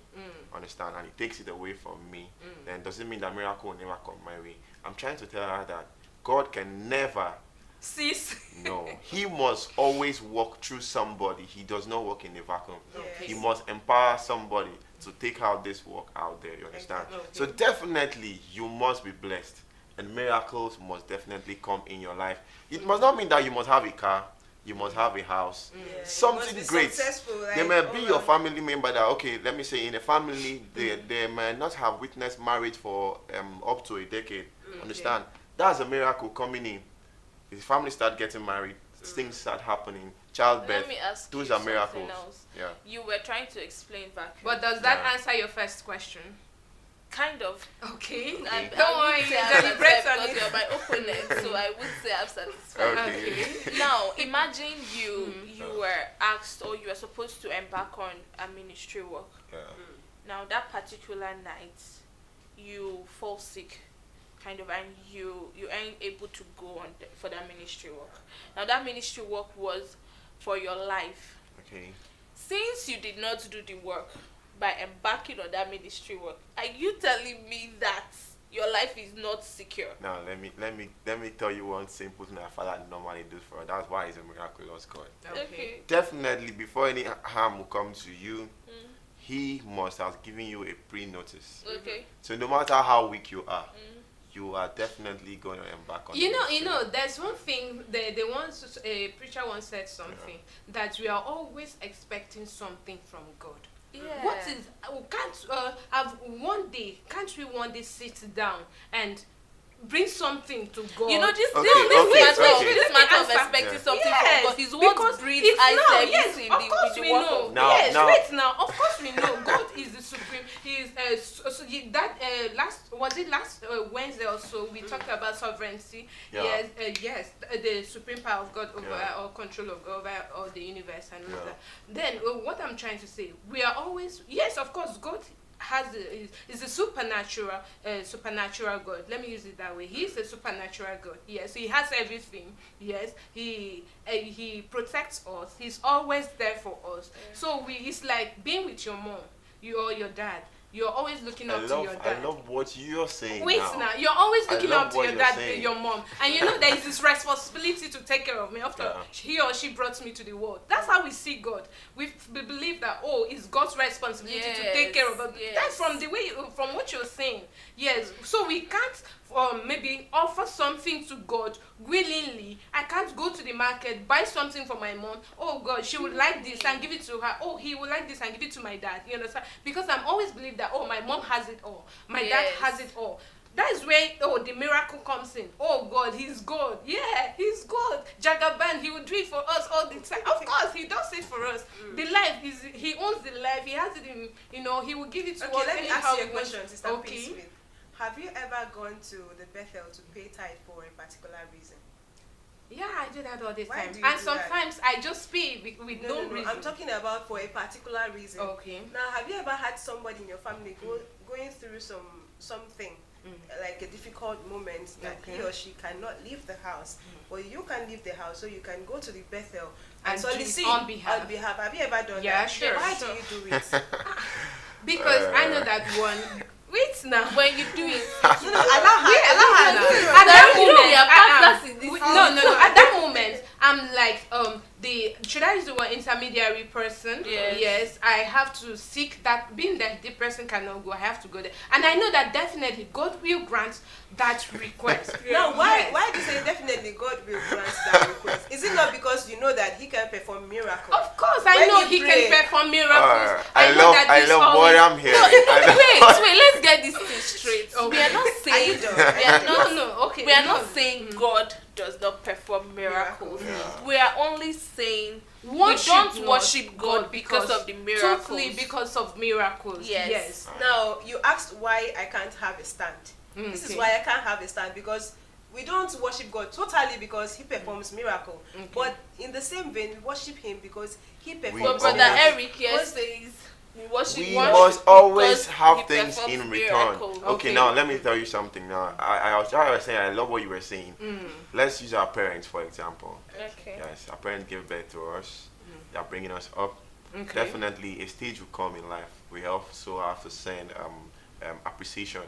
understand, and He takes it away from me, then does it mean that miracle will never come my way? I'm trying to tell her that God can never. cease. No, He must always walk through somebody. He does not work in a vacuum. Okay. He must empower somebody to take out this work out there. You understand? Okay. So definitely you must be blessed, and miracles must definitely come in your life. It must not mean that you must have a car. You must have a house. Yeah, Something you must be great. successful, There like, may be all your around. family member that, okay, let me say in a family, they may not have witnessed marriage for up to a decade. Understand? That's a miracle coming in. The family start getting married, things start happening, childbirth. Let me ask Those you are miracles. something else. Yeah. You were trying to explain vacuum. But does that Yeah. answer your first question? Kind of. Okay. I Don't worry, would say you I'm deliberate satisfied on because it. you're my opponent, so I would say I'm satisfied. Okay. Now, imagine you were asked or you were supposed to embark on a ministry work. Yeah. Now, that particular night, you fall sick, kind of, and you ain't able to go on for that ministry work. Now, that ministry work was for your life. Okay. Since you did not do the work by embarking on that ministry work, are you telling me that your life is not secure? Now let me tell you one simple thing that Father normally does for us. That's why He's a miraculous God. Okay. Definitely, before any harm will come to you, He must have given you a pre-notice. Okay. So no matter how weak you are, you are definitely going to embark on. You it. know, there's one thing. The once a preacher once said something that we are always expecting something from God. Yeah. What is? Can't we one day sit down and bring something to God? You know, this Let me matter of answer. expecting something Yes, from God is what because breeds it's eye now, service yes, in of the, course with the we work know. of Now- Yes, now- wait now. Of course we know God is the supreme. He is last Wednesday or so we talked about sovereignty. Yeah. Yes, the supreme power of God over Yeah. or control of God over all the universe and all Yeah. that. Then what I'm trying to say, we are always of course God is a supernatural God. Let me use it that way. He is a supernatural God. Yes, He has everything. Yes, He protects us. He's always there for us. So it's like being with your mom, or your dad. You're always looking up to your dad. I love what you're saying. Wait now, you're always I looking love up to what your you're dad, saying. your mom, and you know there is this responsibility to take care of me after Yeah. he or she brought me to the world. That's how we see God. We believe that it's God's responsibility to take care of us. Yes. That's from the way from what you're saying. Yes, so we can't maybe offer something to God willingly. I can't go to the market, buy something for my mom. Oh God, she would like this and give it to her. Oh, he would like this and give it to my dad. You understand? Because I'm always believe that my mom has it all, my dad has it all. That is where the miracle comes in. Oh God, He's God. Yeah, He's God. Jagaban, He will do it for us all the time. Of course, He does it for us. The life He owns the life. He has it in. He will give it to us. Okay, let me anyhow ask you a we want. question, Sister Okay. Peace Smith. Have you ever gone to the Bethel to pay tithe for a particular reason? Yeah, I do that all the Why time. do you And do that? sometimes I just pay with no reason. I'm talking about for a particular reason. Okay. Now, have you ever had somebody in your family going through something like a difficult moment that he or she cannot leave the house, but you can leave the house, so you can go to the Bethel and And do it solicit on behalf. Have you ever done Yeah, that? sure. Why Sure. do you do it? Because I know that one. Wait now. When you do it, allow her. At that moment, we are partners in this no. At that moment, I'm like, should I use to an intermediary person. Yes. Yes, I have to seek that. Being that the person cannot go, I have to go there, and I know that definitely God will grant that request. Now, why do you say definitely God will grant that request? Is it not because you know that He can perform miracles? Of course, I know He can perform miracles. I love what I'm hearing. Wait, let's get this thing straight. Okay. We are not saying Okay. We are not saying God does not perform miracles. Yeah. We are only saying we Worship don't not worship God because of the miracles. Totally because of miracles. Yes. Now, you asked why I can't have a stand. This is Okay. why I can't have a stand, because we don't worship God totally because He performs miracle. Okay. But in the same vein, we worship Him because He performs But Brother miracle. Eric here says we worship We God must always because have He things performs in return. miracles. Okay, now let me tell you something. Now, I was saying, I love what you were saying. Let's use our parents, for example. Okay. Yes, our parents gave birth to us. They are bringing us up. Okay. Definitely, a stage will come in life. We also have to send appreciation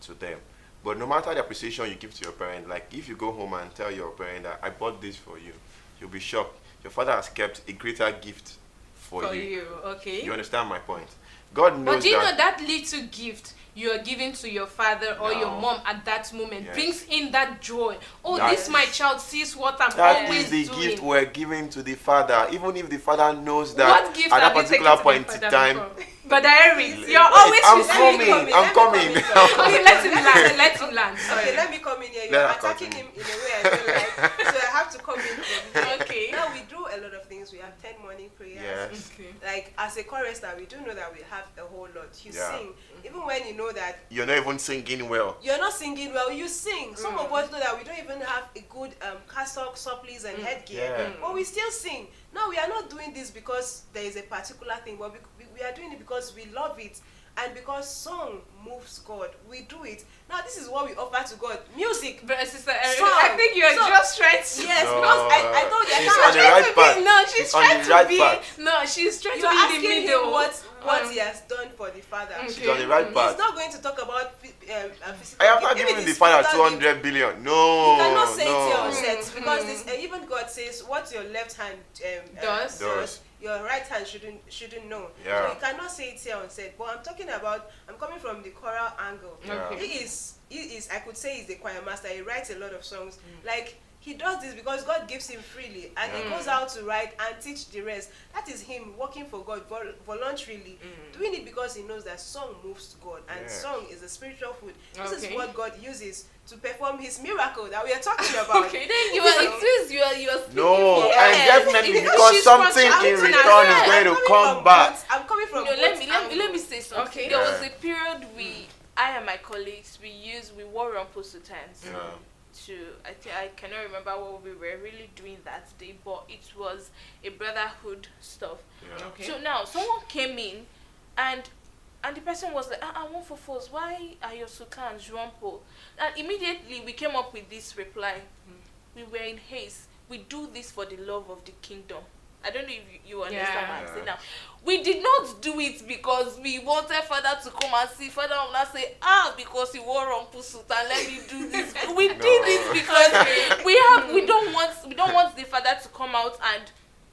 to them. But no matter the appreciation you give to your parent, like if you go home and tell your parent that I bought this for you, you'll be shocked. Your father has kept a greater gift for you. Okay. You understand my point? God knows But do you that. know that little gift you are giving to your father or your No. mom at that moment Yes. brings in that joy? Oh, That this my child sees what I'm That always is the doing. gift we're giving to the father, even if the father knows that What gift at that have you particular taken to point the in father time. before? But Eric, Wait, you're always I'm receiving. coming. Okay, let him land. Let him land. Sorry. Okay, let me come in here. Let You're her attacking continue. him in a way I don't like, so I have to come in. Okay. Now we do a lot of things. We have 10 morning prayers. Yes. Okay. Like as a chorister, we do know that we have a whole lot. You Yeah. sing, even when you know that You're not even singing well. you're not singing well. You sing. Some of us know that we don't even have a good cassock, supplies, and headgear, Yeah. but we still sing. Now we are not doing this because there is a particular thing, but we are doing it because we love it. And because song moves God, we do it. Now this is what we offer to God: music, But Sister Eric, song. I think you're So- just trying to. Yes, No, because I told you I she's can't on the right path. No, she's She's on trying the to right be. path. No, she's trying You're to be in asking the middle. him what he has done for the Father. She's on the right He's path. not going to talk about physical. I am gift. not If it giving the is father physical gift, 200 billion. No. you cannot say it here on no. set because this, even God says what your left hand Does. your right hand shouldn't know. Yeah. So you cannot say it here on set. But I'm talking about. I'm coming from the choral angle. Yeah. He is. I could say he's the choir master. He writes a lot of songs. Like he does this because God gives him freely, and he goes out to write and teach the rest. That is him working for God voluntarily, doing it because he knows that song moves to God, and Yeah. song is a spiritual food. This is Okay. what God uses to perform His miracle that we are talking about. Okay, then You are, it is you are speaking No, for and us. definitely She's because something in contracting return is herself. going to I'm come coming from back. both- I'm coming from. No, both let me say something. Okay. There was Yeah. a period I and my colleagues we wore rumple sultans Yeah. to I cannot remember what we were really doing that day, but it was a brotherhood stuff. Yeah. Okay. So now someone came in and the person was like, I want for force, why are your sultans rumple? And immediately we came up with this reply. We were in haste. We do this for the love of the kingdom. I don't know if you understand what I'm saying now. We did not do it because we wanted Father to come and see. Father will not say, because he wore rumple sultan, let me do this. We did it because we don't want the Father to come out and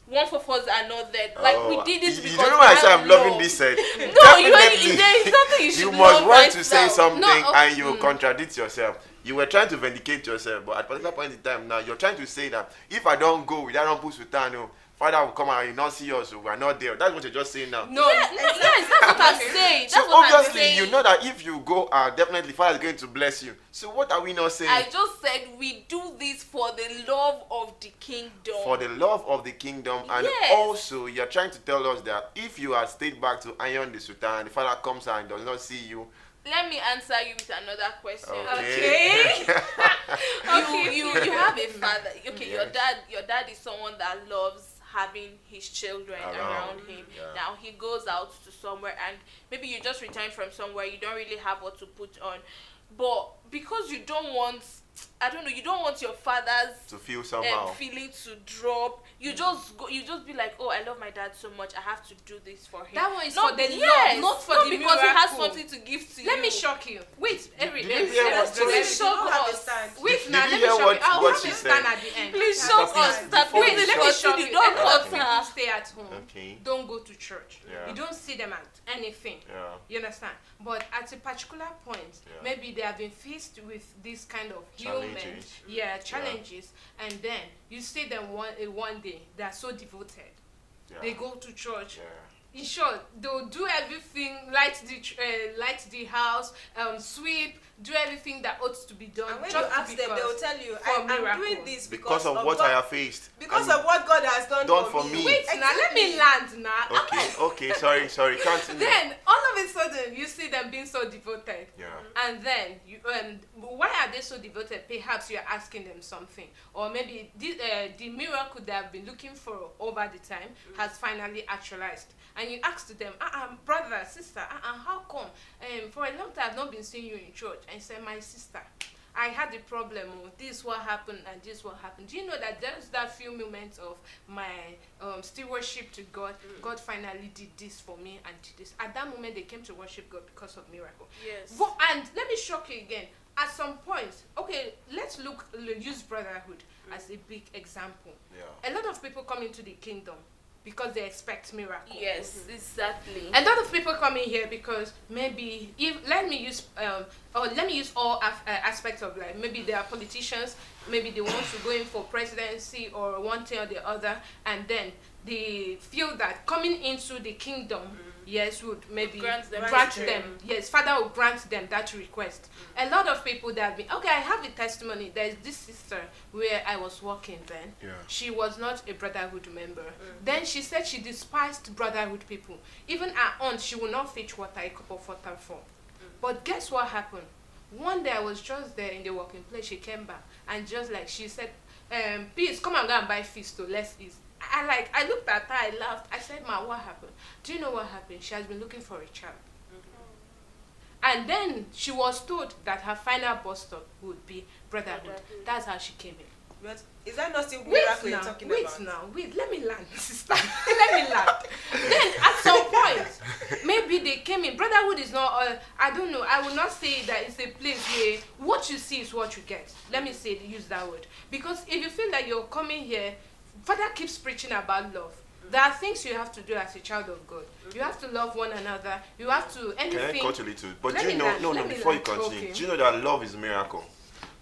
one for us are not there. Like we did it because You don't know why I we say have I'm loving love. this set. No, there is something you should You must love want right to say now. something No, and you contradict yourself. You were trying to vindicate yourself, but at a particular point in time now, you're trying to say that if I don't go with that Rumpu Sultan, Father will come and he will not see us, so we are not there. That's what you're just saying now. Yes, that's what I'm saying. That's So what I'm obviously, saying. you know that if you go, definitely Father is going to bless you. So what are we not saying? I just said we do this for the love of the kingdom. For the love of the kingdom, and Yes. also you're trying to tell us that if you had stayed back to iron the Sultan, the Father comes and does not see you. Let me answer you with another question. Okay. You have a father. Okay, Yes. your dad is someone that loves having his children around him. Yeah. Now he goes out to somewhere and maybe you just returned from somewhere, you don't really have what to put on. But because you don't want, you don't want your father's To feel somehow. feeling to drop. You just be like, oh, I love my dad so much, I have to do this for him. That one is for the love, not for the because he has miracle. something to give to you. Let me shock you. Wait, Eric, Did you hear what- let me Did shock you have a us. stand? Wait, Did now you let me hear I'll what have she a said. stand at the end. Please Sister, shock please, us. Sister, before please, you let shock me show you, you. Don't a lot of cut people her. stay at home. Okay. Don't go to church. Yeah. You don't see them at anything. Yeah. You understand? But at a particular point, Yeah. maybe they have been faced with this kind of Challenges. human, challenges, and then you see them one day they are so devoted. Yeah. They go to church. Yeah. In short, they'll do everything, light the house, sweep, do everything that ought to be done. And when just you ask them, they will tell you, for I'm miracle. doing this Because of what God, I have faced. Because and of what God has done for me. Wait, now let me land now. Okay, sorry, continue. Then all of a sudden you see them being so devoted. Yeah. And then you why are they so devoted? Perhaps you're asking them something, or maybe the miracle they have been looking for over the time has finally actualized. And you ask them, brother, sister, how come? For a long time I've not been seeing you in church. And you say, my sister, I had a problem. This what happened and this what happened. Do you know that there's that few moments of my still worship to God? God finally did this for me and did this. At that moment, they came to worship God because of miracle. Yes. And let me shock you again. At some point, okay, let's use brotherhood as a big example. Yeah. A lot of people come into the kingdom because they expect miracle. Yes, exactly. A lot of people come in here because maybe let me use all aspects of life. Maybe they are politicians. Maybe they want to go in for presidency or one thing or the other, and then they feel that coming into the kingdom, yes, would maybe grant them. Yes, Father will grant them that request. A lot of people that have been okay. I have a testimony. There's this sister where I was working then. Yeah. She was not a brotherhood member. Then she said she despised brotherhood people. Even her aunt, she will not fetch water, a cup of water for. But guess what happened? One day I was just there in the working place. She came back and just like she said, please come and go and buy fish to let's eat. I looked at her, I laughed. I said, Ma, what happened? Do you know what happened? She has been looking for a child. And then she was told that her final bus stop would be brotherhood. That's how she came in. But is that not still miracle you're talking about? Wait, let me land, sister. Let me land. Then at some point, maybe they came in. Brotherhood is not, I don't know, I will not say that it's a place where what you see is what you get. Let me use that word. Because if you feel that you're coming here, Father keeps preaching about love. There are things you have to do as a child of God. You have to love one another. You have to anything. Can I cut a little? But Let do you me know? land, No, let me before you land. continue, Okay. do you know that love is miracle?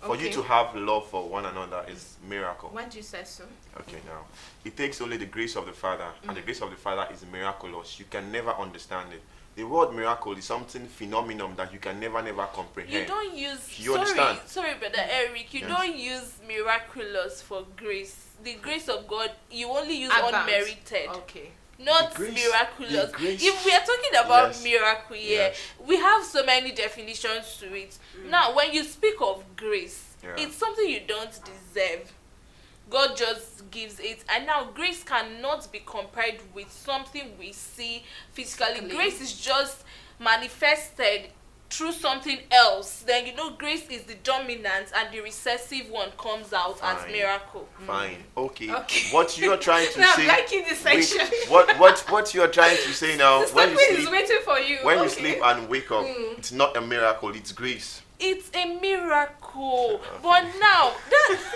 For you Okay. to have love for one another is miracle. Why do you say so? Okay, now it takes only the grace of the Father, and the grace of the Father is miraculous. You can never understand it. The word miracle is something phenomenon that you can never comprehend. You don't use. You understand? Sorry, brother Eric. You Yes. don't use miraculous for grace. The grace of God, you only use Advance. unmerited. Okay. Not The grace- miraculous. the grace- If we are talking about Yes. miracle here, Yes. we have so many definitions to it. Now, when you speak of grace, Yeah. it's something you don't deserve. God just gives it, and now grace cannot be compared with something we see physically. Grace is just manifested through something else. Then grace is the dominant and the recessive one comes out as Fine. miracle. Fine. Okay. Okay. What you're trying to Now, say? I'm liking this section. What you're trying to say now? Sister When you Queen is sleep, waiting for you. when you Okay. sleep and wake up, it's not a miracle. It's grace. It's a miracle. But now,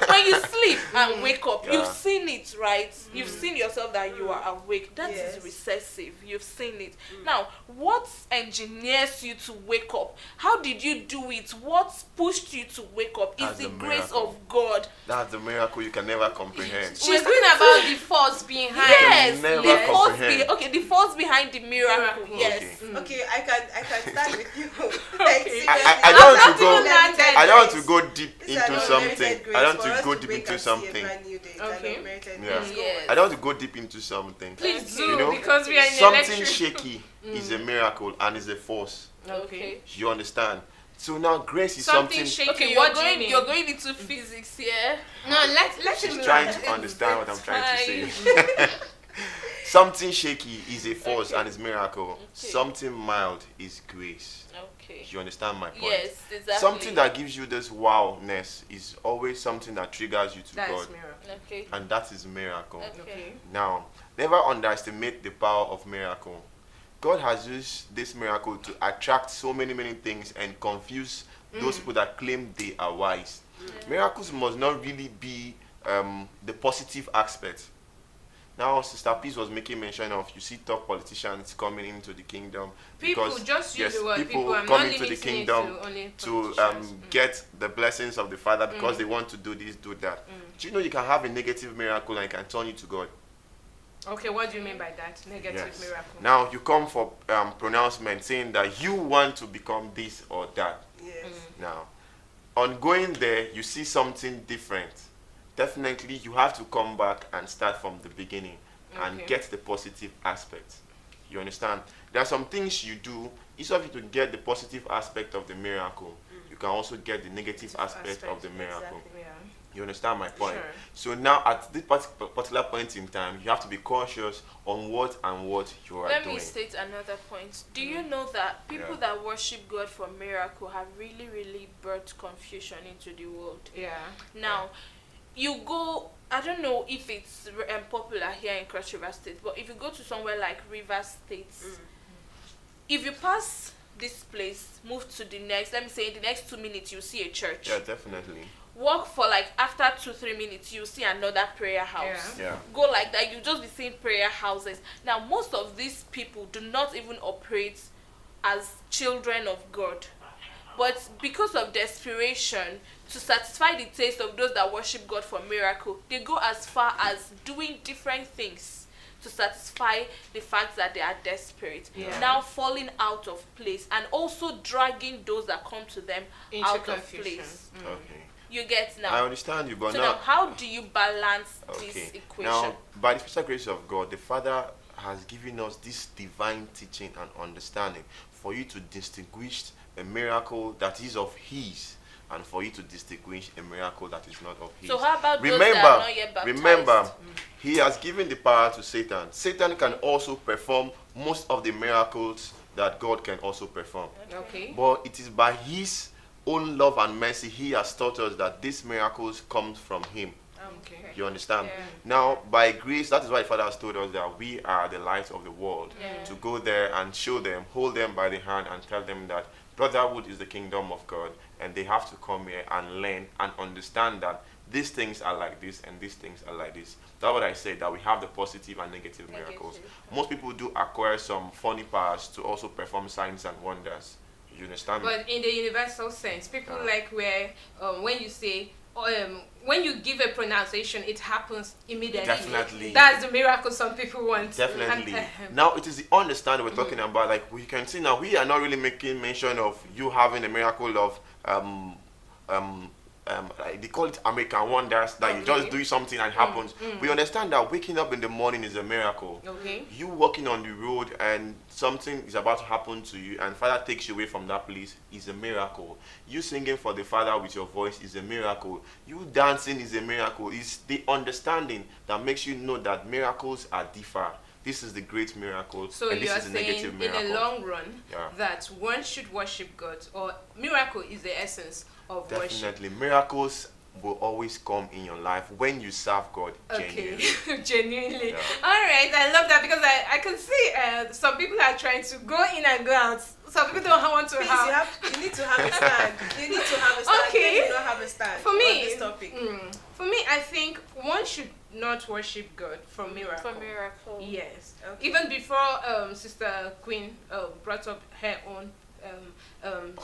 when you sleep and wake up, Yeah. you've seen it, right? You've seen yourself that you are awake. That is Yes. recessive. You've seen it. Now, what engineers you to wake up? How did you do it? What pushed you to wake up? Is That's the a grace miracle. of God. That's the miracle you can never comprehend. She's talking about the force behind. Yes, never the force comprehend. the force behind the miracle. Yes. Okay. Okay, I can start with you. Okay. I don't want to go. Unmerited I don't want grace. to go deep These are into not something. unmerited grace I don't for want us to go to deep wake into and see a something. brand new day. It's Okay. an unmerited Yeah. grace. Yes. I don't want to go deep into something. Please do, You know, because we are in something electric. shaky is a miracle and is a force. Okay. You understand? So now grace is Something something. shaky. Okay, What do you mean? you're going into physics here. No, let She's him trying land. to understand what I'm trying to Fine. say. Something shaky is a force and is miracle. Okay. Something mild is grace. Okay. You understand my point? Yes, exactly. Something that gives you this wowness is always something that triggers you to That God. is miracle. Okay. And that is miracle. Okay. Now, never underestimate the power of miracle. God has used this miracle to attract so many things and confuse those people that claim they are wise. Miracles must not really be the positive aspect. Now, Sister Peace was making mention of, you see top politicians coming into the kingdom. People, because, just use yes, the word people I'm come not into the limiting it kingdom to only to politicians. get the blessings of the Father because they want to do this, do that. Do you know you can have a negative miracle and it can turn you to God? Okay, what do you mean by that? Negative Yes. miracle. Now, you come for pronouncement saying that you want to become this or that. Yes. Now, on going there, you see something different. Definitely, you have to come back and start from the beginning and Okay. get the positive aspect. You understand? There are some things you do, instead of you to get the positive aspect of the miracle, you can also get the negative aspect of the miracle. Exactly, yeah. You understand my point? Sure. So now, at this particular point in time, you have to be cautious on what you are Let doing. me state another point. Do you know that people that worship God for miracle have really, really brought confusion into the world? Yeah. Now, you go, I don't know if it's popular here in Cross River State, but if you go to somewhere like River State, if you pass this place, move to the next, let me say in the next 2 minutes, you see a church. Yeah, definitely. Walk for like after 2-3 minutes, you see another prayer house. Yeah. Go like that, you just be seeing prayer houses. Now, most of these people do not even operate as children of God, but because of desperation to satisfy the taste of those that worship God for miracle, they go as far as doing different things to satisfy the fact that they are desperate. Yeah. Now falling out of place and also dragging those that come to them Into out confusion. of place. Okay. You get now. I understand you, but So now, now, how do you balance this okay. equation? Now, by the special grace of God, the Father has given us this divine teaching and understanding for you to distinguish a miracle that is of His, and for you to distinguish a miracle that is not of His. So how about those that are not yet baptized? Remember, He has given the power to Satan. Satan can also perform most of the miracles that God can also perform. Okay. But it is by His own love and mercy He has taught us that these miracles come from Him. Okay. You understand? Yeah. Now, by grace, that is why Father has told us that we are the light of the world. Yeah. To go there and show them, hold them by the hand and tell them that brotherhood is the kingdom of God, and they have to come here and learn and understand that these things are like this and these things are like this. That's what I said, that we have the positive and negative miracles. Most people do acquire some funny powers to also perform signs and wonders. You understand me? But in the universal sense, people like where when you say when you give a pronunciation, it happens immediately. Definitely. That's the miracle some people want. Definitely. And, Now it is the understanding we're talking about. Like we can see now, we are not really making mention of you having a miracle of they call it American wonders, that you just do something and it happens. We understand that waking up in the morning is a miracle. Okay. You walking on the road and something is about to happen to you and Father takes you away from that place is a miracle. You singing for the Father with your voice is a miracle. You dancing is a miracle. It's the understanding that makes you know that miracles are different. This is the great miracle, so and you this are is the saying negative in miracle. the long run Yeah. that one should worship God, or miracle is the essence of worship. Definitely. Miracles will always come in your life when you serve God genuinely. Okay, genuinely. Yeah. All right, I love that because I can see some people are trying to go in and go out. Some people don't want to Please, have. you need to have a stand. You need to have a stand. Okay. You don't have a stand For me, on this topic. For me, I think one should not worship God for miracle. For miracle. Yes. Okay. Even before Sister Queen brought up her own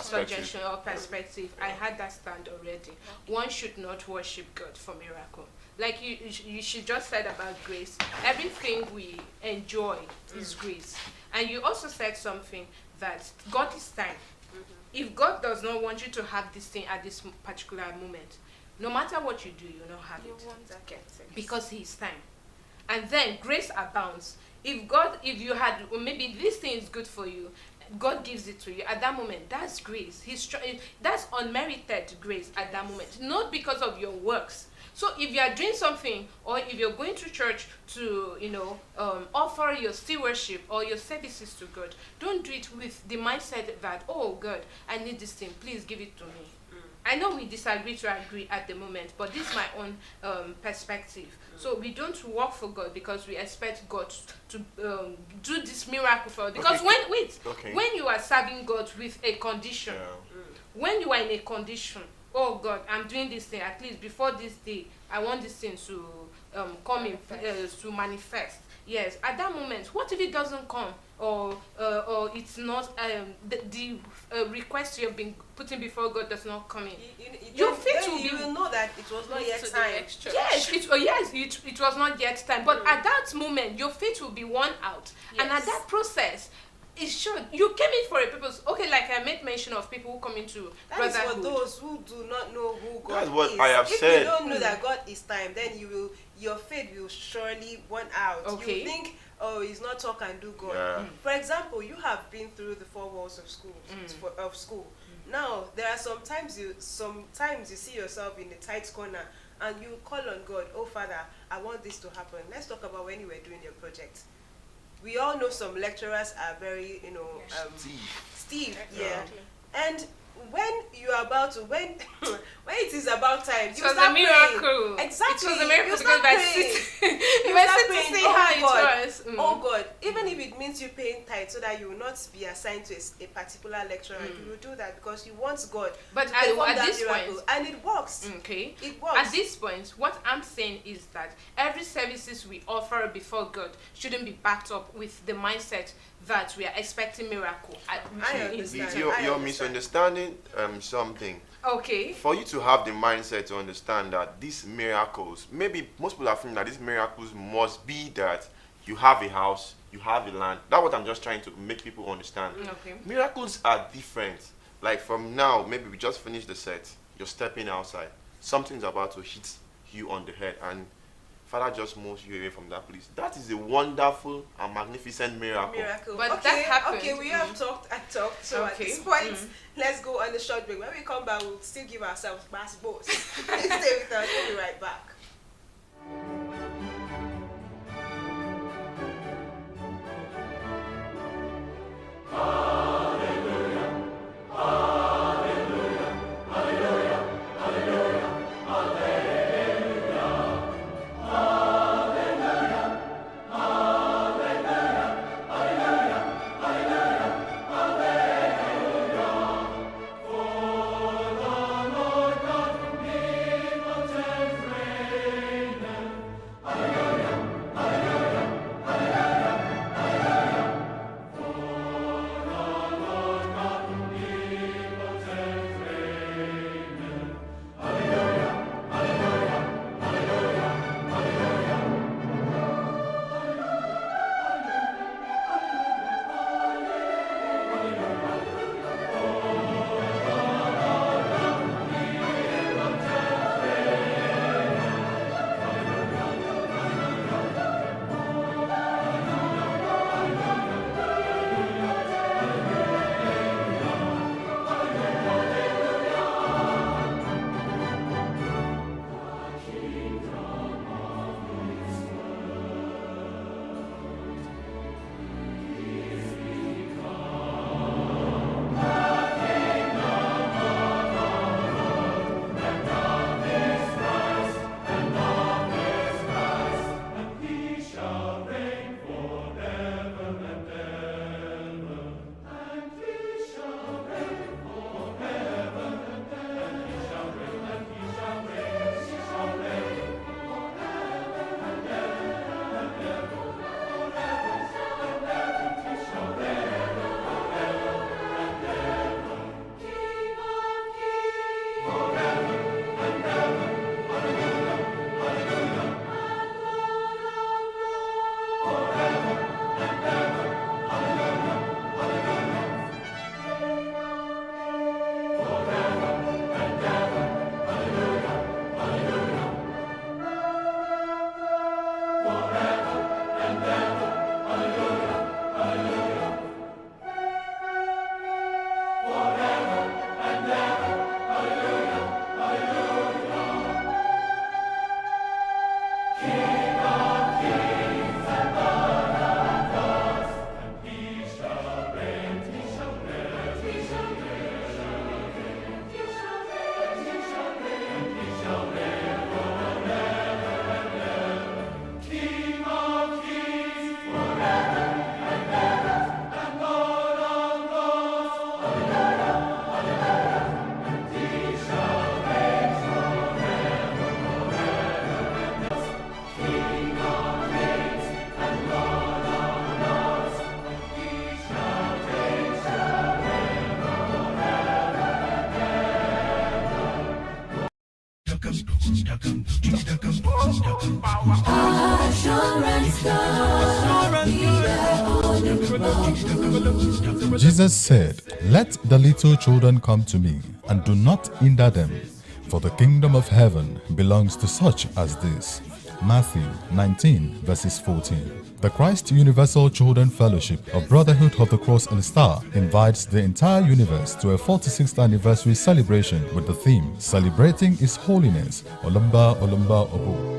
suggestion or perspective, I had that stand already. One should not worship God for miracle. Like you should just said about grace. Everything we enjoy is grace. And you also said something that God is time. If God does not want you to have this thing at this particular moment, no matter what you do, you will not have You it. won't get it. Because He is time. And then grace abounds. If you had, or maybe this thing is good for you, God gives it to you at that moment. That's grace. That's unmerited grace at that moment, not because of your works. So if you are doing something, or if you're going to church to, offer your stewardship or your services to God, don't do it with the mindset that, oh God, I need this thing. Please give it to me. I know we disagree to agree at the moment, but this is my own perspective. So we don't work for God because we expect God to do this miracle for us. Because when you are serving God with a condition, when you are in a condition, oh God, I'm doing this thing, at least before this day, I want this thing to come in, to manifest. Yes, at that moment, what if it doesn't come, or it's not the request you have been putting before God does not come in? Your faith will be. You will know that it was not yet time. Yes, it was not yet time. But at that moment, your faith will be worn out, and at that process, it should. You came in for a purpose. Okay, like I made mention of people who come into That is for brotherhood. those who do not know who God That's what is. I have if said. you don't know that God is time, then your faith will surely run out. Okay. You think, oh, it's not talk and do God. Yeah. For example, you have been through the four walls of school. Now there are sometimes you see yourself in a tight corner and you call on God. Oh Father, I want this to happen. Let's talk about when you were doing your project. We all know some lecturers are very, Steve, yeah. And when you are about to, when it is about time, It you was start a miracle. praying. Exactly. It was a miracle You because start by praying. sitting- You by start sitting praying, to see oh how it God, was. oh God. Even if it means you paying tithe so that you will not be assigned to a particular lecturer, you will do that because you want God But to perform at that this miracle, point, and it works. Okay. It works. At this point, what I'm saying is that every services we offer before God shouldn't be backed up with the mindset that we are expecting miracle. You're misunderstanding something. Okay. For you to have the mindset to understand that these miracles, maybe most people are thinking that these miracles must be that you have a house, you have a land. That's what I'm just trying to make people understand. Okay. Miracles are different. Like from now, maybe we just finished the set, you're stepping outside, something's about to hit you on the head, and Father just moves you away from that place. That is a wonderful and magnificent miracle. But okay, that happened. Okay, we have talked and talked. So at Okay. this point, let's go on the short break. When we come back, we'll still give ourselves bass balls. Stay with us. We'll be right back. Jesus said, "Let the little children come to me, and do not hinder them, for the kingdom of heaven belongs to such as this." Matthew 19, verses 14. The Christ Universal Children Fellowship of Brotherhood of the Cross and Star invites the entire universe to a 46th anniversary celebration with the theme Celebrating His Holiness, Olumba Olumba Obu.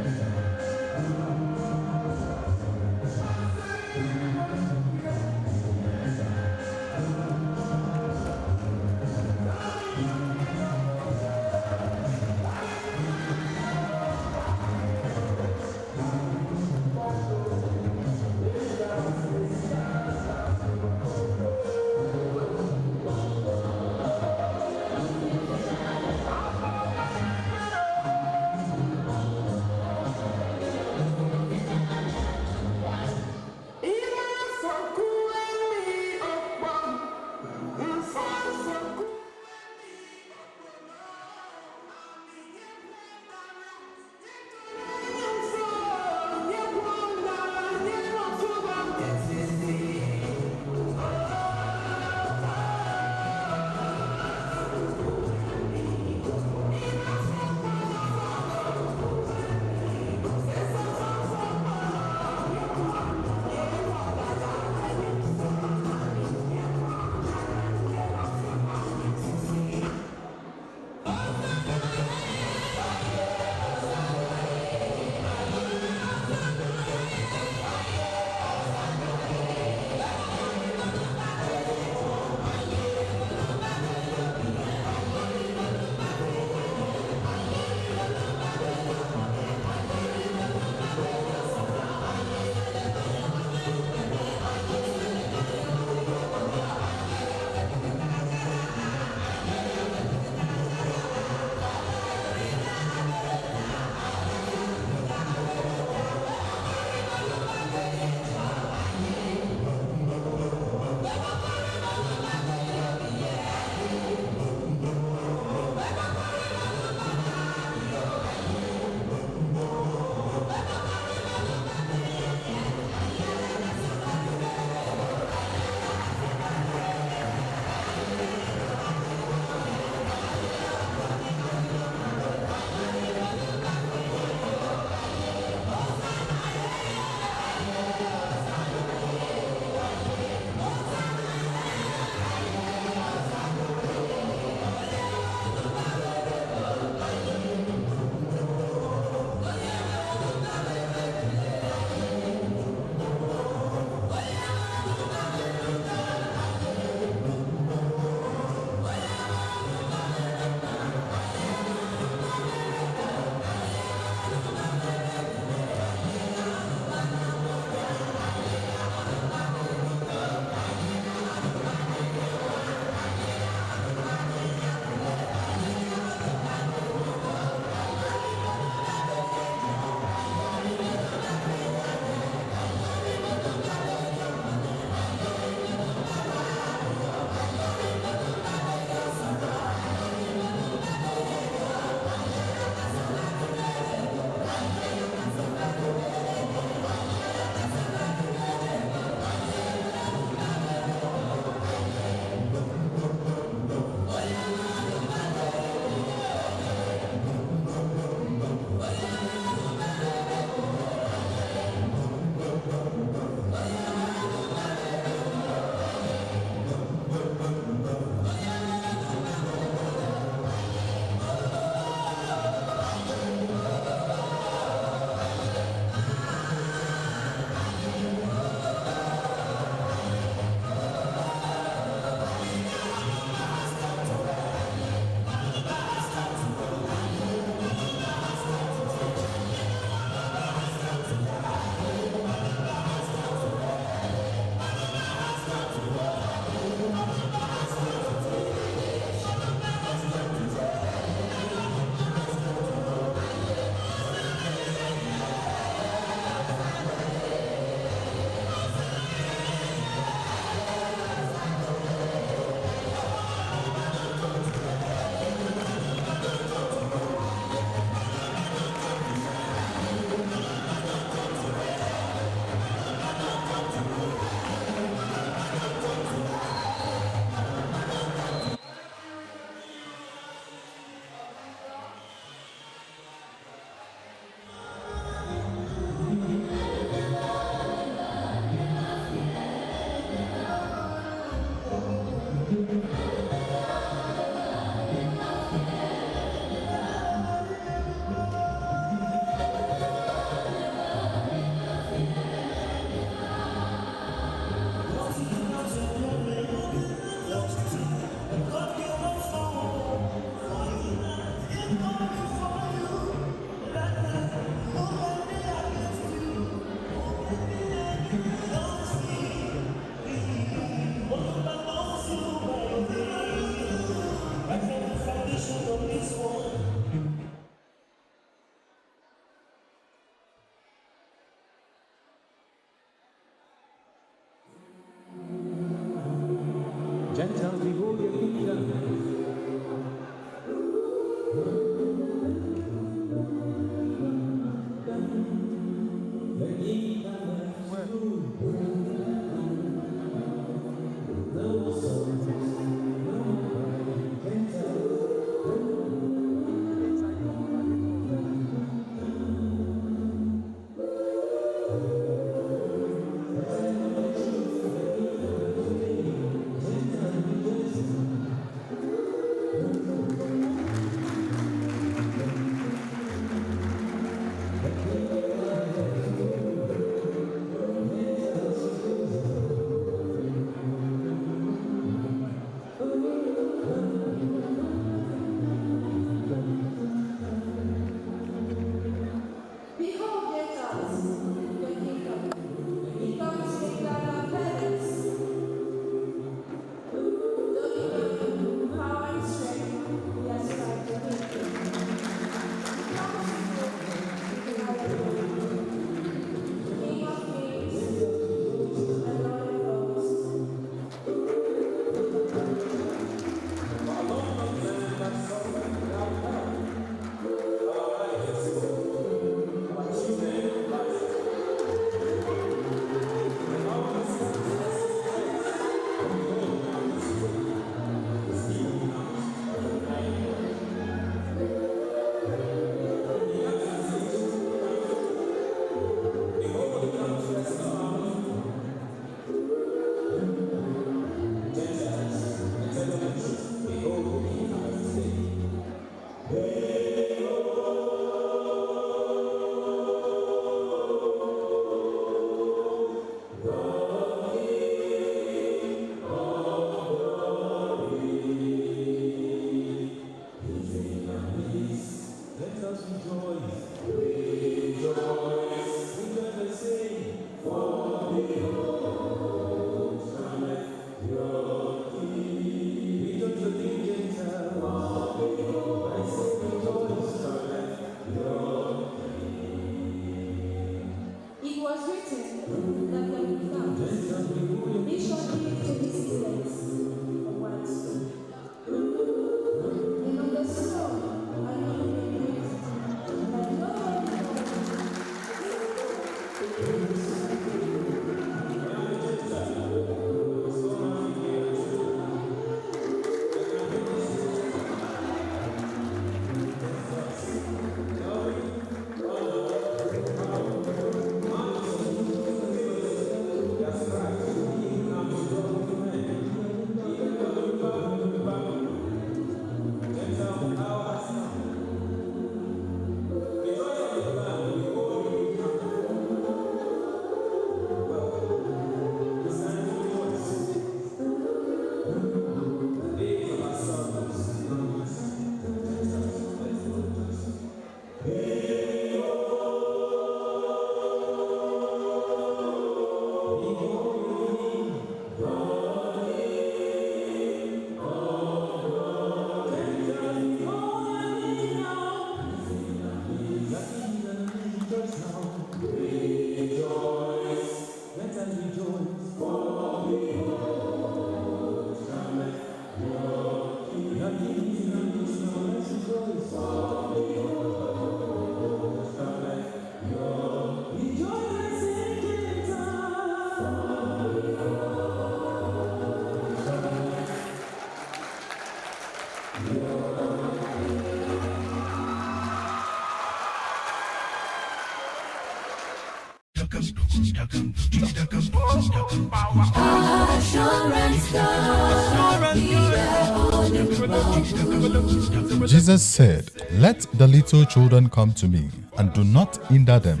Jesus said, "Let the little children come to me, and do not hinder them,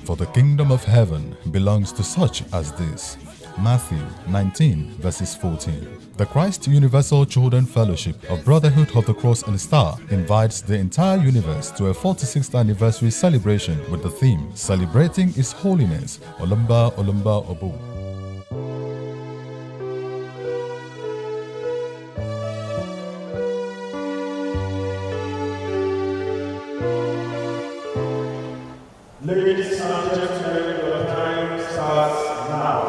for the kingdom of heaven belongs to such as this." Matthew 19, verses 14. The Christ Universal Children Fellowship of Brotherhood of the Cross and Star invites the entire universe to a 46th anniversary celebration with the theme, Celebrating His Holiness, Olumba Olumba Obu. Ladies and gentlemen, your time starts now.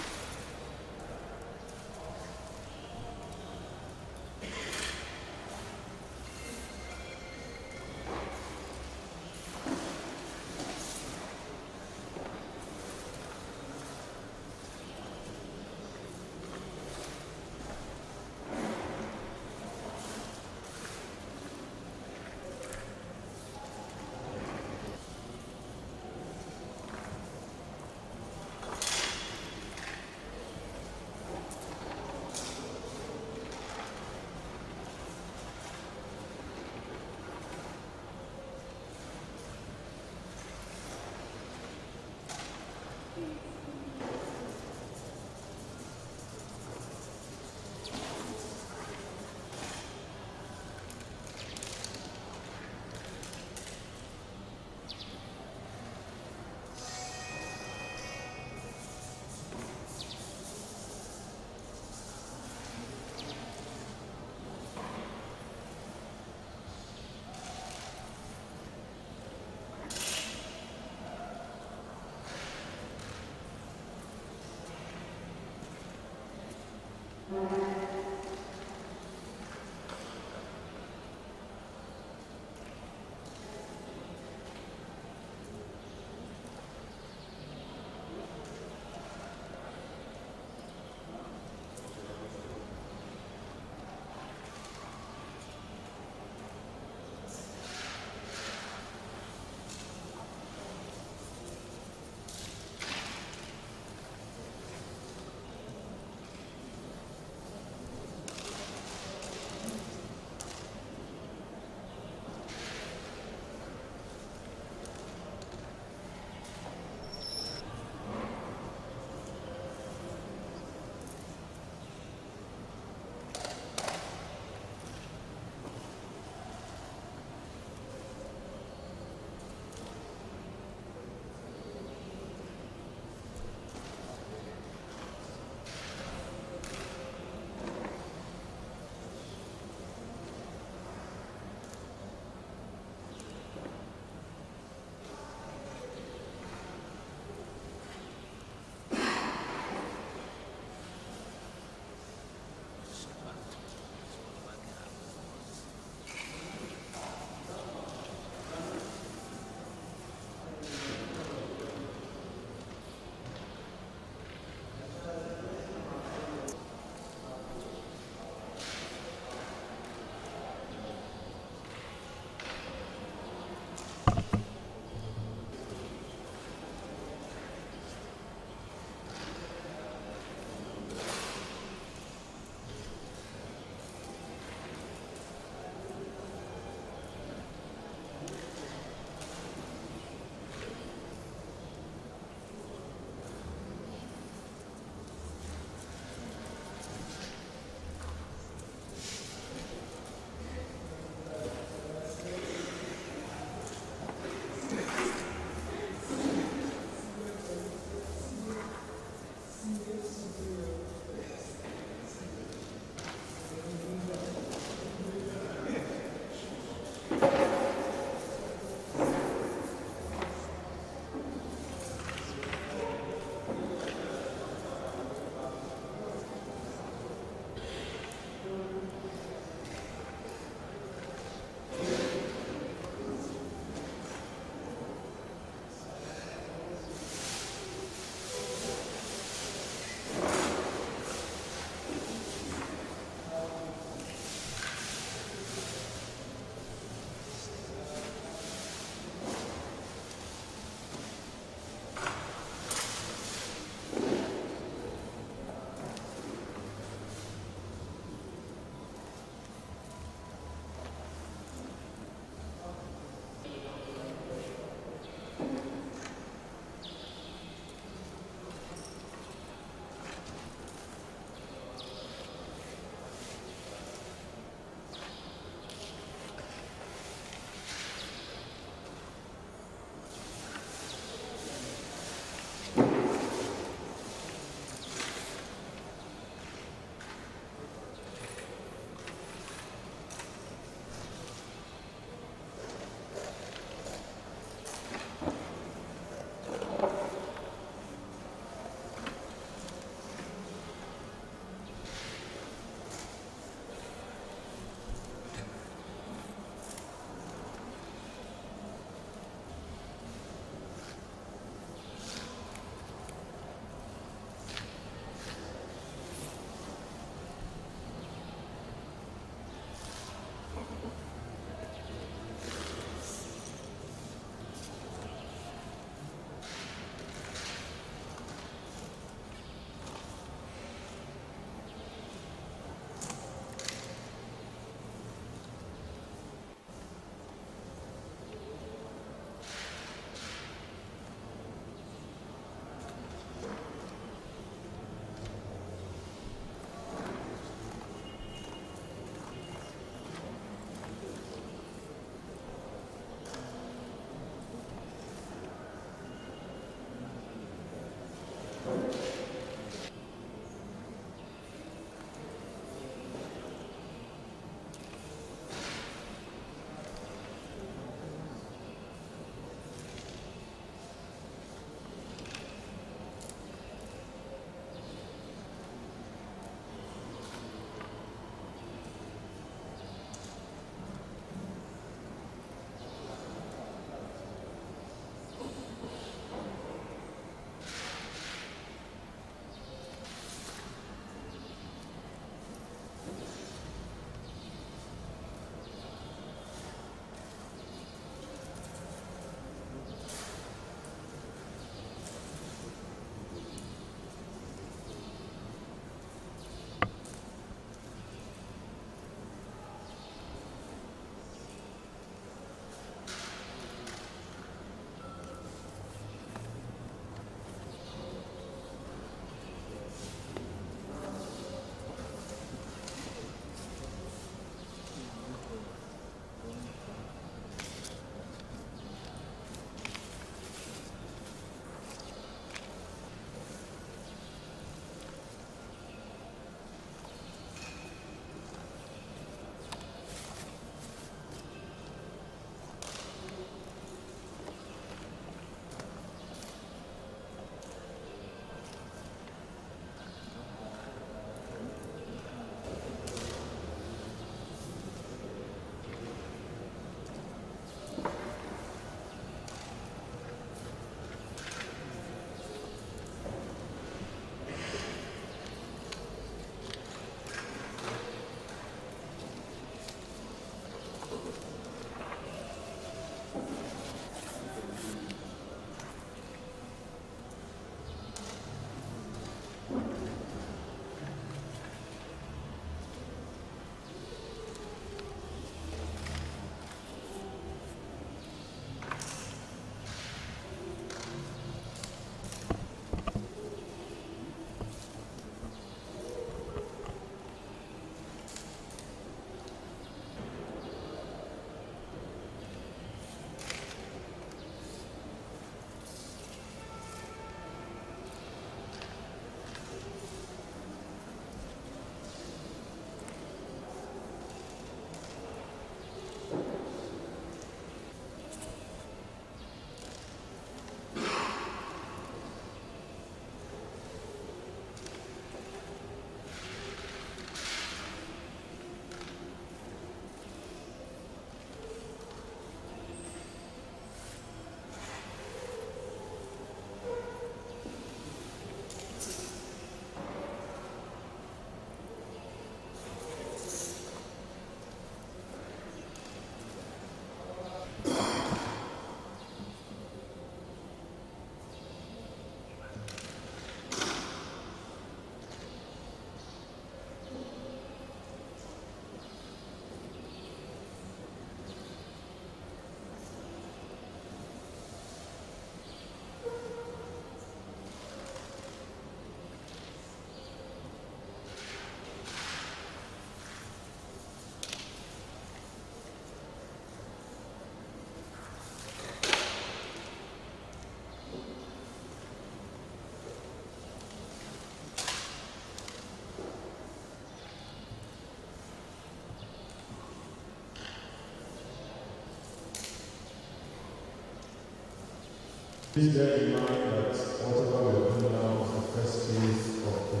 Please bear in mind that whatever we are doing now is the first phase of the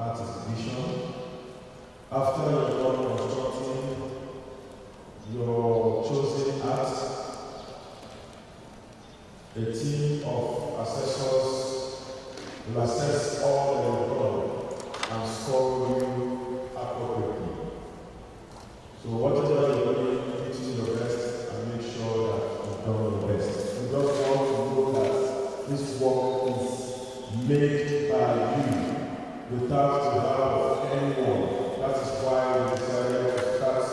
art exhibition. After you're done constructing your chosen art, a team of assessors will assess all your done and score you appropriately. So whatever you're doing, do your best and make sure that you've done your best. We just want to know that this work is made by you without the help of anyone. That is why we decided to start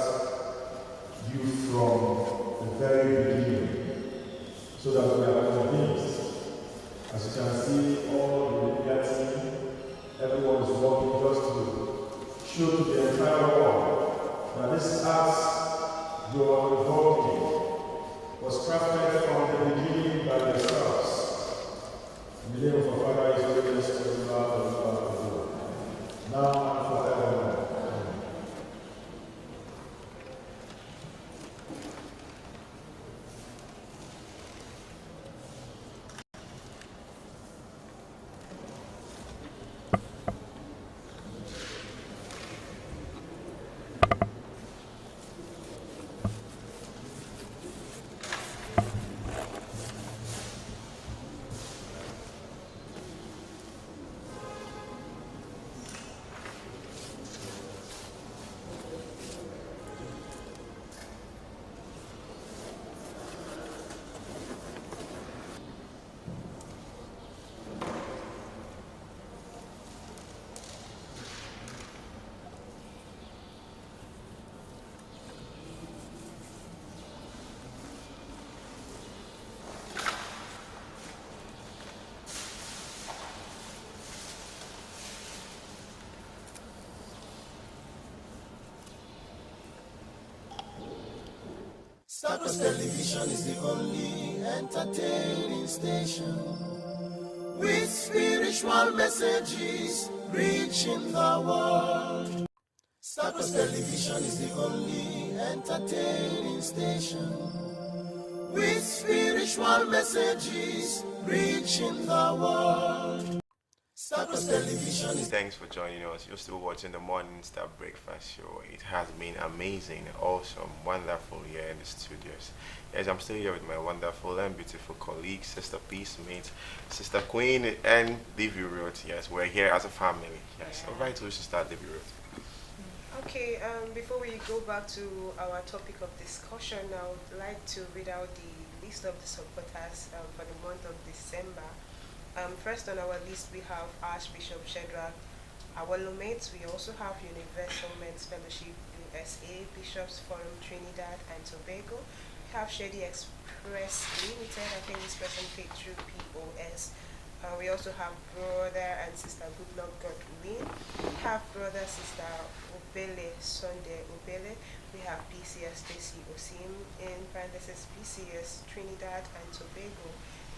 you from the very beginning, so that we are convinced. As you can see, all the media team, everyone is working just to show to the entire world that this art you are involved in was crafted from the beginning by yourselves. In the name of our Father, His greatest now and forevermore. Stars Television is the only entertaining station with spiritual messages reaching the world. Stars Television is the only entertaining station with spiritual messages reaching the world. Stars Television is... Thanks for joining us. You're still watching the Morning Star Breakfast Show. It has been amazing, awesome, wonderful here in the studios. Yes, I'm still here with my wonderful and beautiful colleagues, Sister Peacemate, Sister Queen, and Davy Roth. Yes, we're here as a family. Yes, all right, so we should start, Davy Roth. Okay, before we go back to our topic of discussion, I would like to read out the list of the supporters for the month of December. First on our list, we have Archbishop Shedrack Awolomate. We also have Universal Men's Fellowship USA, Bishops Forum Trinidad and Tobago. We have Shady Express Limited. I think this person paid through POS. We also have Brother and Sister Goodluck Godwin. We have Brother Sister Obele Sunday Obele. We have PCS Stacy Osim, in parenthesis PCS Trinidad and Tobago.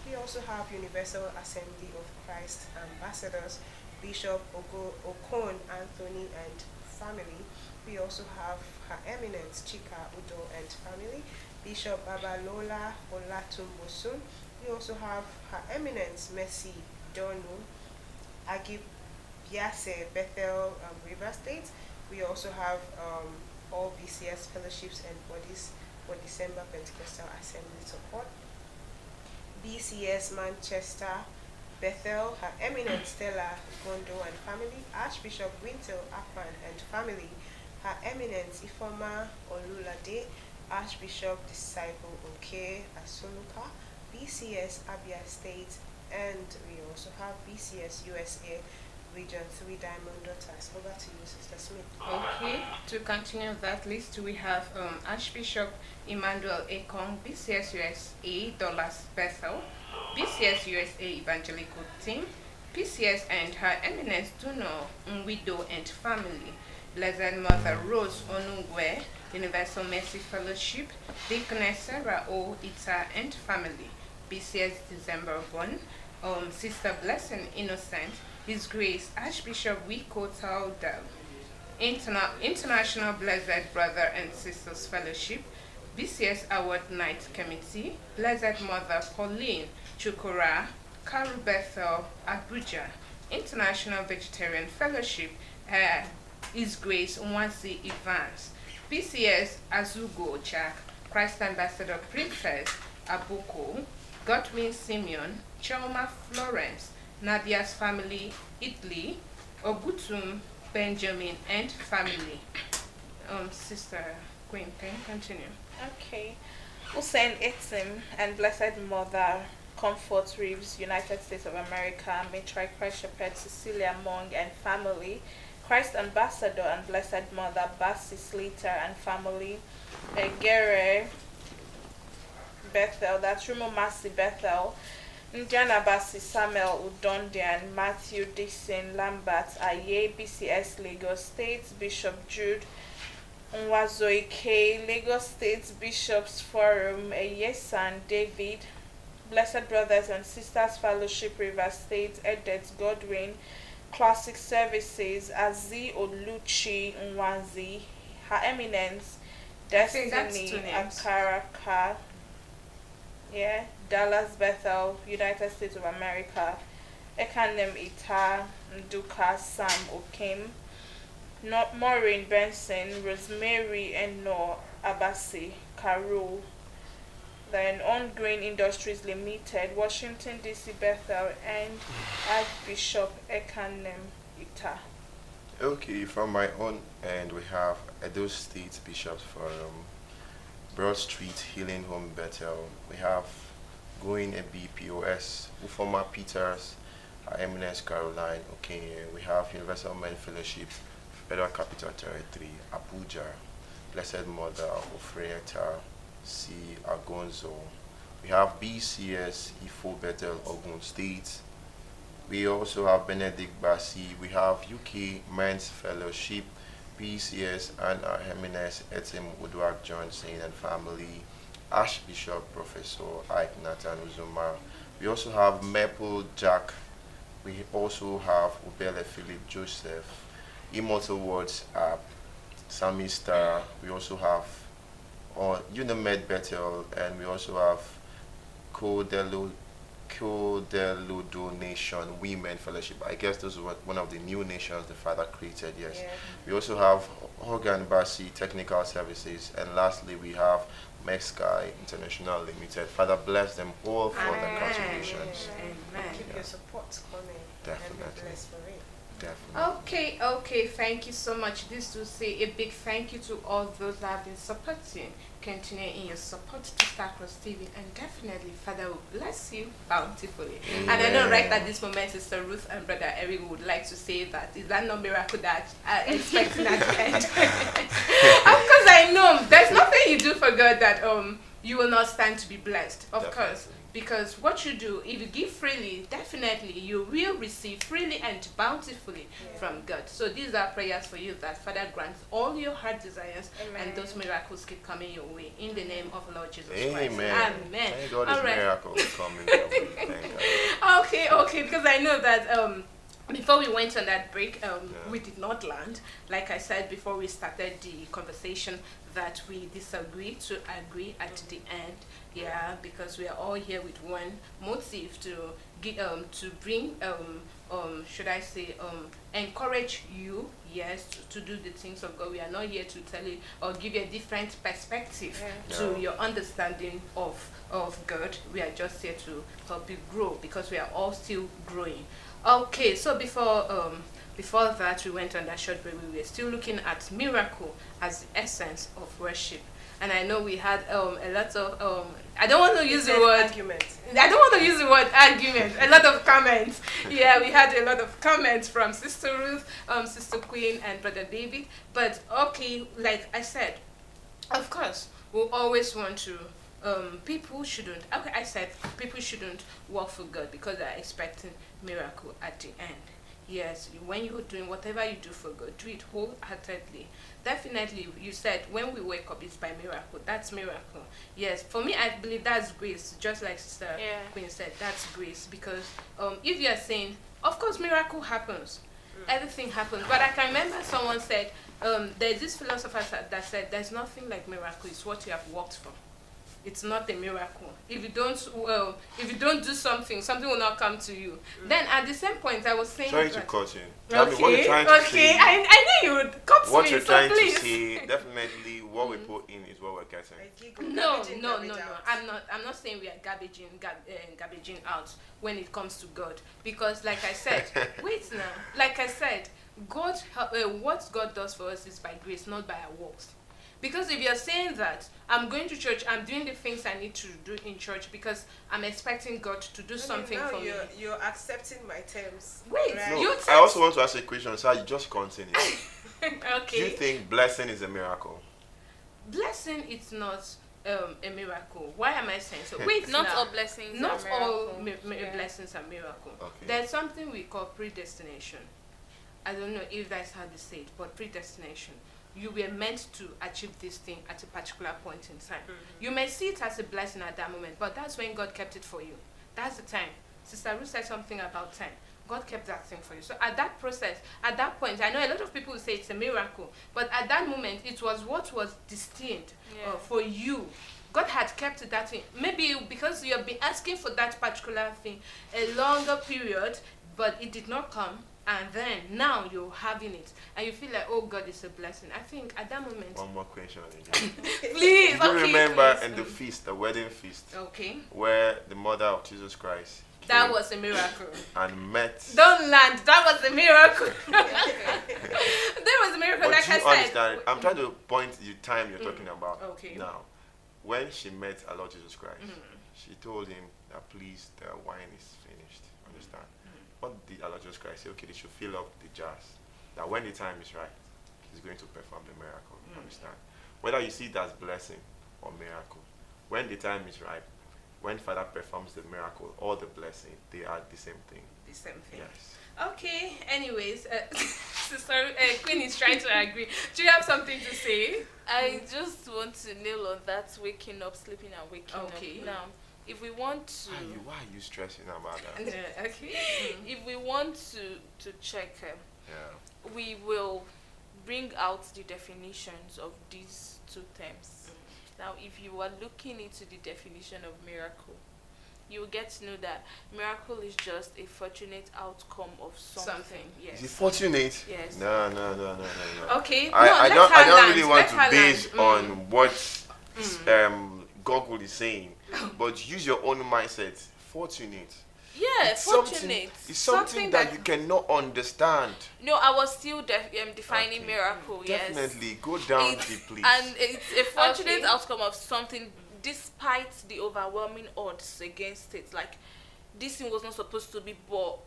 We also have Universal Assembly of Christ Ambassadors, Bishop Okon Anthony and family. We also have Her Eminence Chika Udo and family, Bishop Babalola Olatumbosun. We also have Her Eminence Mercy Donu, Agib Biase Bethel River State. We also have all BCS fellowships and bodies for December Pentecostal Assembly support. BCS Manchester, Bethel, Her Eminence Stella Gondo and family, Archbishop Wintel Akpan and family, Her Eminence Ifoma Olulade, Archbishop Disciple Oke Asoluka, BCS Abia State, and we also have BCS USA Region 3 Diamond Daughters. Over to you, Sister Smith. Okay, to continue that list, we have Archbishop Emmanuel Ekong, BCS USA Dollars Bethel, BCS USA Evangelical Team, PCS and Her Eminence Duno Widow and family, Blessed Mother Rose Onungwe, Universal Mercy Fellowship, Deaconess Sarah O. Ita and family, BCS December 1, Sister Blessing Innocent, His Grace Archbishop Wiko Taudel, International Blessed Brother and Sisters Fellowship, BCS Award Night Committee, Blessed Mother Pauline, Chukura, Karu Bethel, Abuja, International Vegetarian Fellowship, His Grace Nwansi Evans, PCS Azugo Jack, Christ Ambassador Princess Abuko, Godwin Simeon, Chelma Florence, Nadia's family, Italy, Ogutum Benjamin and family. Sister Queen, can you continue? Okay. Hussein Etim and Blessed Mother, Comfort Reeves, United States of America, Matri Christ Shepherd, Cecilia Mong and family, Christ Ambassador and Blessed Mother, Bassi Slater and family, Egere Bethel, that's Rumo Masi Bethel, Njana Bassi Samuel Udondian, Matthew Dixon Lambert, Aye, BCS Lagos State, Bishop Jude Nwazoike, Lagos State Bishops Forum, Yesan David, Blessed Brothers and Sisters Fellowship River State, Edet Godwin, Classic Services, Azi Oluchi Nwazi, Her Eminence, Destiny Akaraka, yeah, Dallas Bethel, United States of America, Ekanem Ita, Nduka Sam Okim, Maureen Benson, Rosemary Eno Abasi, Carol, then On Grain Industries Limited, Washington DC Bethel, and Archbishop Ekanem Ita. Okay, from my own end, we have Edo State Bishops Forum, Broad Street Healing Home Bethel. We have Going a BPOS, Ufoma Peters, Her Eminence Caroline Okenye. We have Universal Men Fellowship, Federal Capital Territory, Abuja, Blessed Mother, Ofreyeta, C. Agonzo. We have BCS, Ifo Bethel, Ogun State. We also have Benedict Bassi. We have UK Men's Fellowship, BCS, and Her Eminence Etim Udwak Johnson and family, Archbishop Professor Ike Nathan Uzuma. We also have Maple Jack. We also have Ubele Philip Joseph, Immortal Words App, Samista. We also have Unimed Bethel, and we also have Codelo Donation Women Fellowship. I guess those were one of the new nations the Father created, yes. Yeah. We also have Hogan Bassi Technical Services, and lastly we have Mexsky International Limited. Father bless them all for their contributions. Amen. Keep your support coming. Definitely. And be blessed for it. Definitely. Okay, thank you so much. This to say a big thank you to all those that have been supporting. Continue in your support to Starcross TV, and definitely Father will bless you bountifully. Amen. And I know right at this moment Sister Ruth and Brother Eric would like to say that is that not miracle that I'm expecting at the end? Of course I know there's nothing you do for God that you will not stand to be blessed. Of course. Because what you do, if you give freely, definitely you will receive freely and bountifully from God. So these are prayers for you that Father grants all your heart desires. Amen. And those miracles keep coming your way in the name of Lord Jesus Christ. Amen. Thank God all miracles coming your way. Thank God. Okay, because I know that before we went on that break, we did not land. Like I said before we started the conversation, that we disagree to agree at the end. Yeah, because we are all here with one motive to bring should I say encourage you, yes, to do the things of God. We are not here to tell you or give you a different perspective to your understanding of God. We are just here to help you grow, because we are all still growing. Okay, so before that we went on that short break. We were still looking at miracle as the essence of worship. And I know we had a lot of I don't want to use the word argument. I don't want to use the word argument. A lot of comments. Yeah, we had a lot of comments from Sister Ruth, Sister Queen, and Brother David. But okay, like I said, of course, we'll always want to. People shouldn't. Okay, I said people shouldn't work for God because they're expecting miracle at the end. Yes, when you're doing whatever you do for God, do it wholeheartedly. Definitely, you said when we wake up, it's by miracle. That's miracle. Yes, for me, I believe that's grace. Just like Sister Queen said, that's grace. Because if you are saying, of course, miracle happens. Everything happens. But I can remember someone said, there's this philosopher that said, there's nothing like miracle. It's what you have worked for. it's not a miracle. If you don't do something, something will not come to you. Then at the same point, I was saying. Sorry that, to cut you. Tell me what you're okay, trying to okay. say. I knew you would cut me. What you're so trying please. to say, definitely what we put in is what we're getting. No. I'm not saying we are garbaging out when it comes to God, because like I said, wait now. Like I said, God, what God does for us is by grace, not by our works. Because if you're saying that I'm going to church, I'm doing the things I need to do in church because I'm expecting God to do something for me. You're accepting my terms. Wait, right? No, I also want to ask a question, so you just continue. Okay. Do you think blessing is a miracle? Blessing is not a miracle. Why am I saying so? Wait, Not now. all blessings Not are all miracles. blessings are miracle. Okay. There's something we call predestination. I don't know if that's how they say it, but predestination. You were meant to achieve this thing at a particular point in time. You may see it as a blessing at that moment, but that's when God kept it for you. That's the time. Sister Ruth said something about time. God kept that thing for you. So at that process, at that point, I know a lot of people will say it's a miracle, but at that moment, it was what was destined for you. God had kept that thing. Maybe because you have been asking for that particular thing a longer period, but it did not come. And then now you're having it, and you feel like, oh God, it's a blessing. I think at that moment. One more question again. Please. Do you remember please. in the feast, the wedding feast, Okay. where the mother of Jesus Christ That came was a miracle. and met? Don't land. That was a miracle. That was a miracle. But Like you I said. understand? I'm trying to point the time you're talking about. Okay. Now, when she met our Lord Jesus Christ, she told him that please, the wine is finished. Understand? What did our Lord Jesus Christ say? Okay, they should fill up the jars. That when the time is right, he's going to perform the miracle. Understand? Whether you see it as blessing or miracle, when the time is right, when Father performs the miracle or the blessing, they are the same thing. The same thing. Yes. Okay. Anyways, Sister Queen is trying to agree. Do you have something to say? I just want to nail on that waking up, sleeping and waking up. Now, if we want to... Why are you stressing about that? Okay. If we want to check, we will bring out the definitions of these two terms. Now, if you are looking into the definition of miracle, you will get to know that miracle is just a fortunate outcome of something. Yes. Is it fortunate? Yes. No. Okay. I don't really want to base on what Google is saying, but use your own mindset. Fortunate. Yeah, It's fortunate. It's something that you cannot understand. No, I was still defining miracle. Definitely Yes. go down deep, please. And it's a fortunate outcome of something despite the overwhelming odds against it. Like, this thing was not supposed to be, but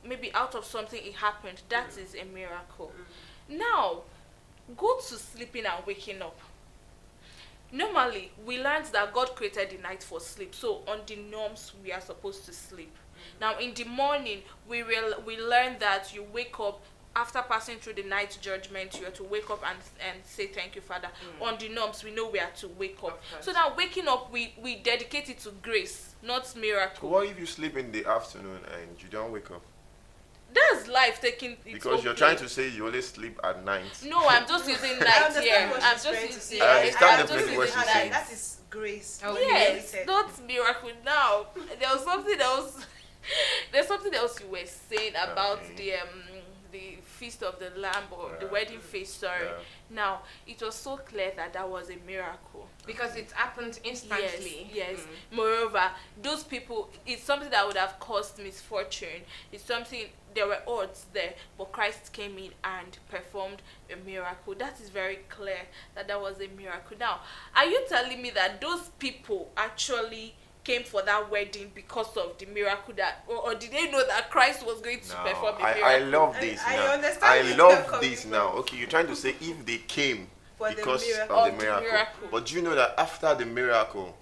maybe out of something it happened. That is a miracle. Now, go to sleeping and waking up. Normally, we learned that God created the night for sleep. So, on the norms, we are supposed to sleep. Now, in the morning, we learn that you wake up after passing through the night judgment. You are to wake up and say thank you, Father. On the norms, we know we are to wake up. So now, waking up, we dedicate it to grace, not miracle. What if you sleep in the afternoon and you don't wake up? That's life taking its Because you're trying to say you only sleep at night. No, I'm just using night here. I'm just using. I understand definitely what she's saying. That is grace. Yes, not miracle. Now, there was something else. There's something else you were saying about the feast of the lamb or the wedding feast. Sorry. Now, it was so clear that was a miracle because it happened instantly. Yes. Moreover, those people, it's something that would have caused misfortune. It's something, there were odds there, but Christ came in and performed a miracle. That is very clear that was a miracle. Now, are you telling me that those people actually came for that wedding because of the miracle or did they know that Christ was going to perform a miracle? I love this now. I love this now. Okay, you're trying to say if they came because of the miracle. But do you know that after the miracle,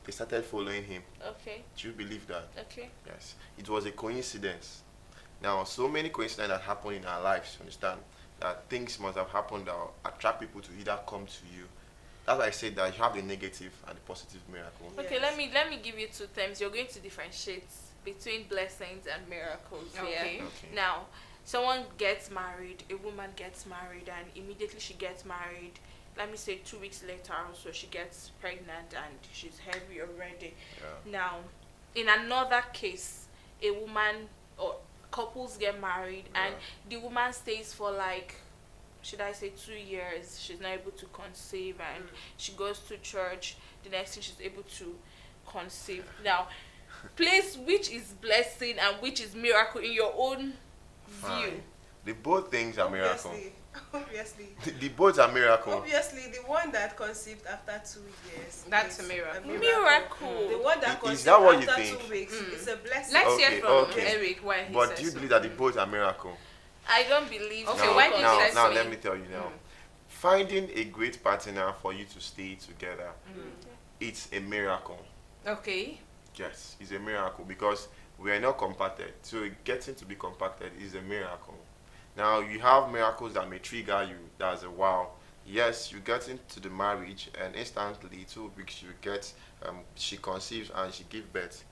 they started following him? Okay. Do you believe that? Okay. Yes. It was a coincidence. Now, so many coincidences that happen in our lives, you understand, that things must have happened that will attract people to either come to you. That's why I said that you have the negative and the positive miracle. Okay, let me give you two terms. You're going to differentiate between blessings and miracles. Okay. Now, someone gets married, a woman gets married, and immediately she gets married, let me say 2 weeks later, so she gets pregnant and she's heavy already. Yeah. Now, in another case, a woman or couples get married and the woman stays for like, should I say 2 years, she's not able to conceive, and she goes to church, the next thing she's able to conceive. Now, place which is blessing and which is miracle in your own view? The both things are miracle. Obviously. The both are miracle. Obviously, the one that conceived after 2 years. That's is a miracle. Miracle. The one that Is conceived that what you after think? 2 weeks is a blessing. Let's hear from Eric why he But says do you so. believe that the both are miracle? I don't believe Okay, so. why do you say Now so? let me tell you now. Finding a great partner for you to stay together, it's a miracle. Okay. Yes, it's a miracle because we are not compacted. So getting to be compacted is a miracle. Now you have miracles that may trigger you. That's a wow. Yes, you get into the marriage and instantly 2 weeks you get she conceives and she gives birth.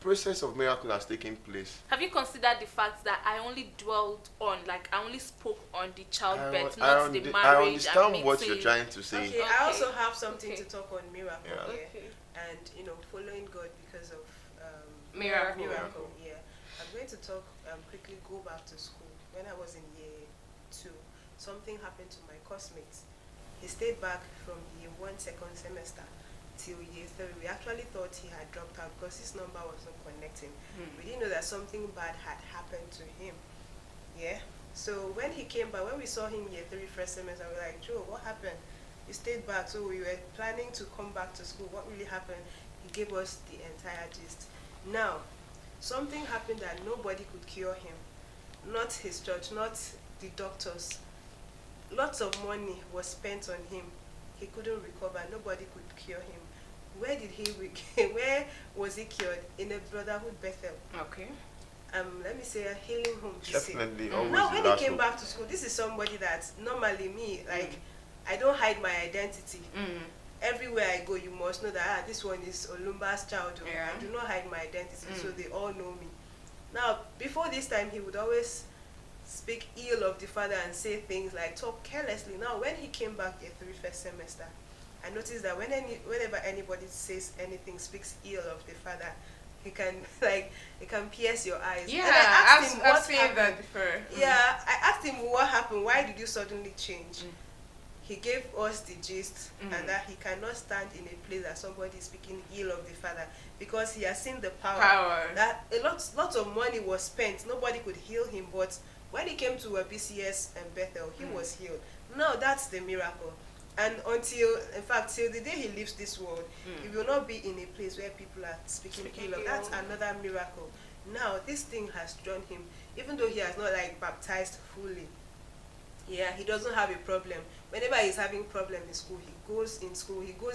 Process of miracle has taken place. Have you considered the fact that I only dwelled on, like, I only spoke on the childbirth, not the marriage? I understand and what you're meeting? trying to say. Okay, I also have something to talk on miracle Yeah. here, and following God because of Miracle. Yeah, I'm going to talk quickly. Go back to school. When I was in year 2, something happened to my classmates. He stayed back from year 1 second semester till year 3. We actually thought he had dropped out because his number wasn't connecting. We didn't know that something bad had happened to him. Yeah. So when he came back, when we saw him year 3 first semester, we were like, Joe, what happened? He stayed back. So we were planning to come back to school. What really happened? He gave us the entire gist. Now, something happened that nobody could cure him. Not his church, not the doctors. Lots of money was spent on him. He couldn't recover. Nobody could cure him. Where did he? Where was he cured? In a Brotherhood Bethel. Okay. Let me say a healing home. Definitely, always Now, the when he last came hope. back to school, this is somebody that normally me, like, I don't hide my identity. Everywhere I go, you must know that this one is Olumba's child. I do not hide my identity, so they all know me. Now, before this time, he would always speak ill of the father and say things like talk carelessly. Now, when he came back year 3 first semester, I noticed that whenever anybody says anything, speaks ill of the father, he can pierce your eyes. Yeah, and I asked him I've what seen happened. that before. Yeah, I asked him what happened. Why did you suddenly change? He gave us the gist, and that he cannot stand in a place that somebody is speaking ill of the father because he has seen the power. That lots of money was spent. Nobody could heal him, but when he came to a BCS and Bethel, he was healed. Now that's the miracle. And in fact, till the day he leaves this world, he will not be in a place where people are speaking ill of. That's another miracle. Now this thing has drawn him, even though he has not baptized fully. Yeah, he doesn't have a problem. Whenever he's having problem in school, he goes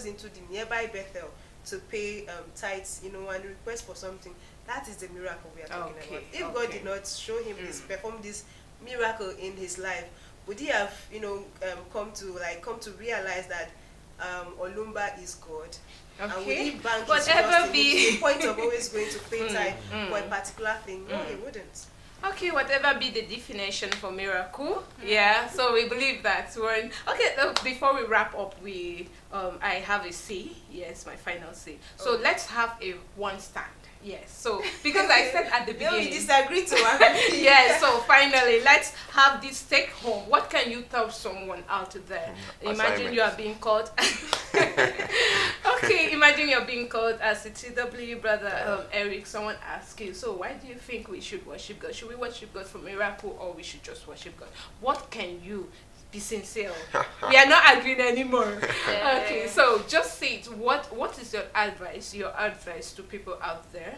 into the nearby Bethel to pay tithes, and request for something. That is the miracle we are talking about. If God did not show him perform this miracle in his life, would he have, come to realize that Olumba is God? And would he bank his trust in him to the point of always going to pay tithe for a particular thing? No, he wouldn't. Okay, whatever be the definition for miracle, yeah. So we believe that when before we wrap up, I have a C. Yes, my final C. So let's have a one stand. Yes. So because I said at the beginning, we disagree to agree. Yes. So finally, let's have this take home. What can you tell someone out there? Imagine you are being called. Okay, imagine you're being called as a TW brother Eric. Someone asks you, so why do you think we should worship God? Should we worship God for miracle, or we should just worship God? What can you be sincere? We are not agreeing anymore. Okay, so just say it. What is your advice? Your advice to people out there?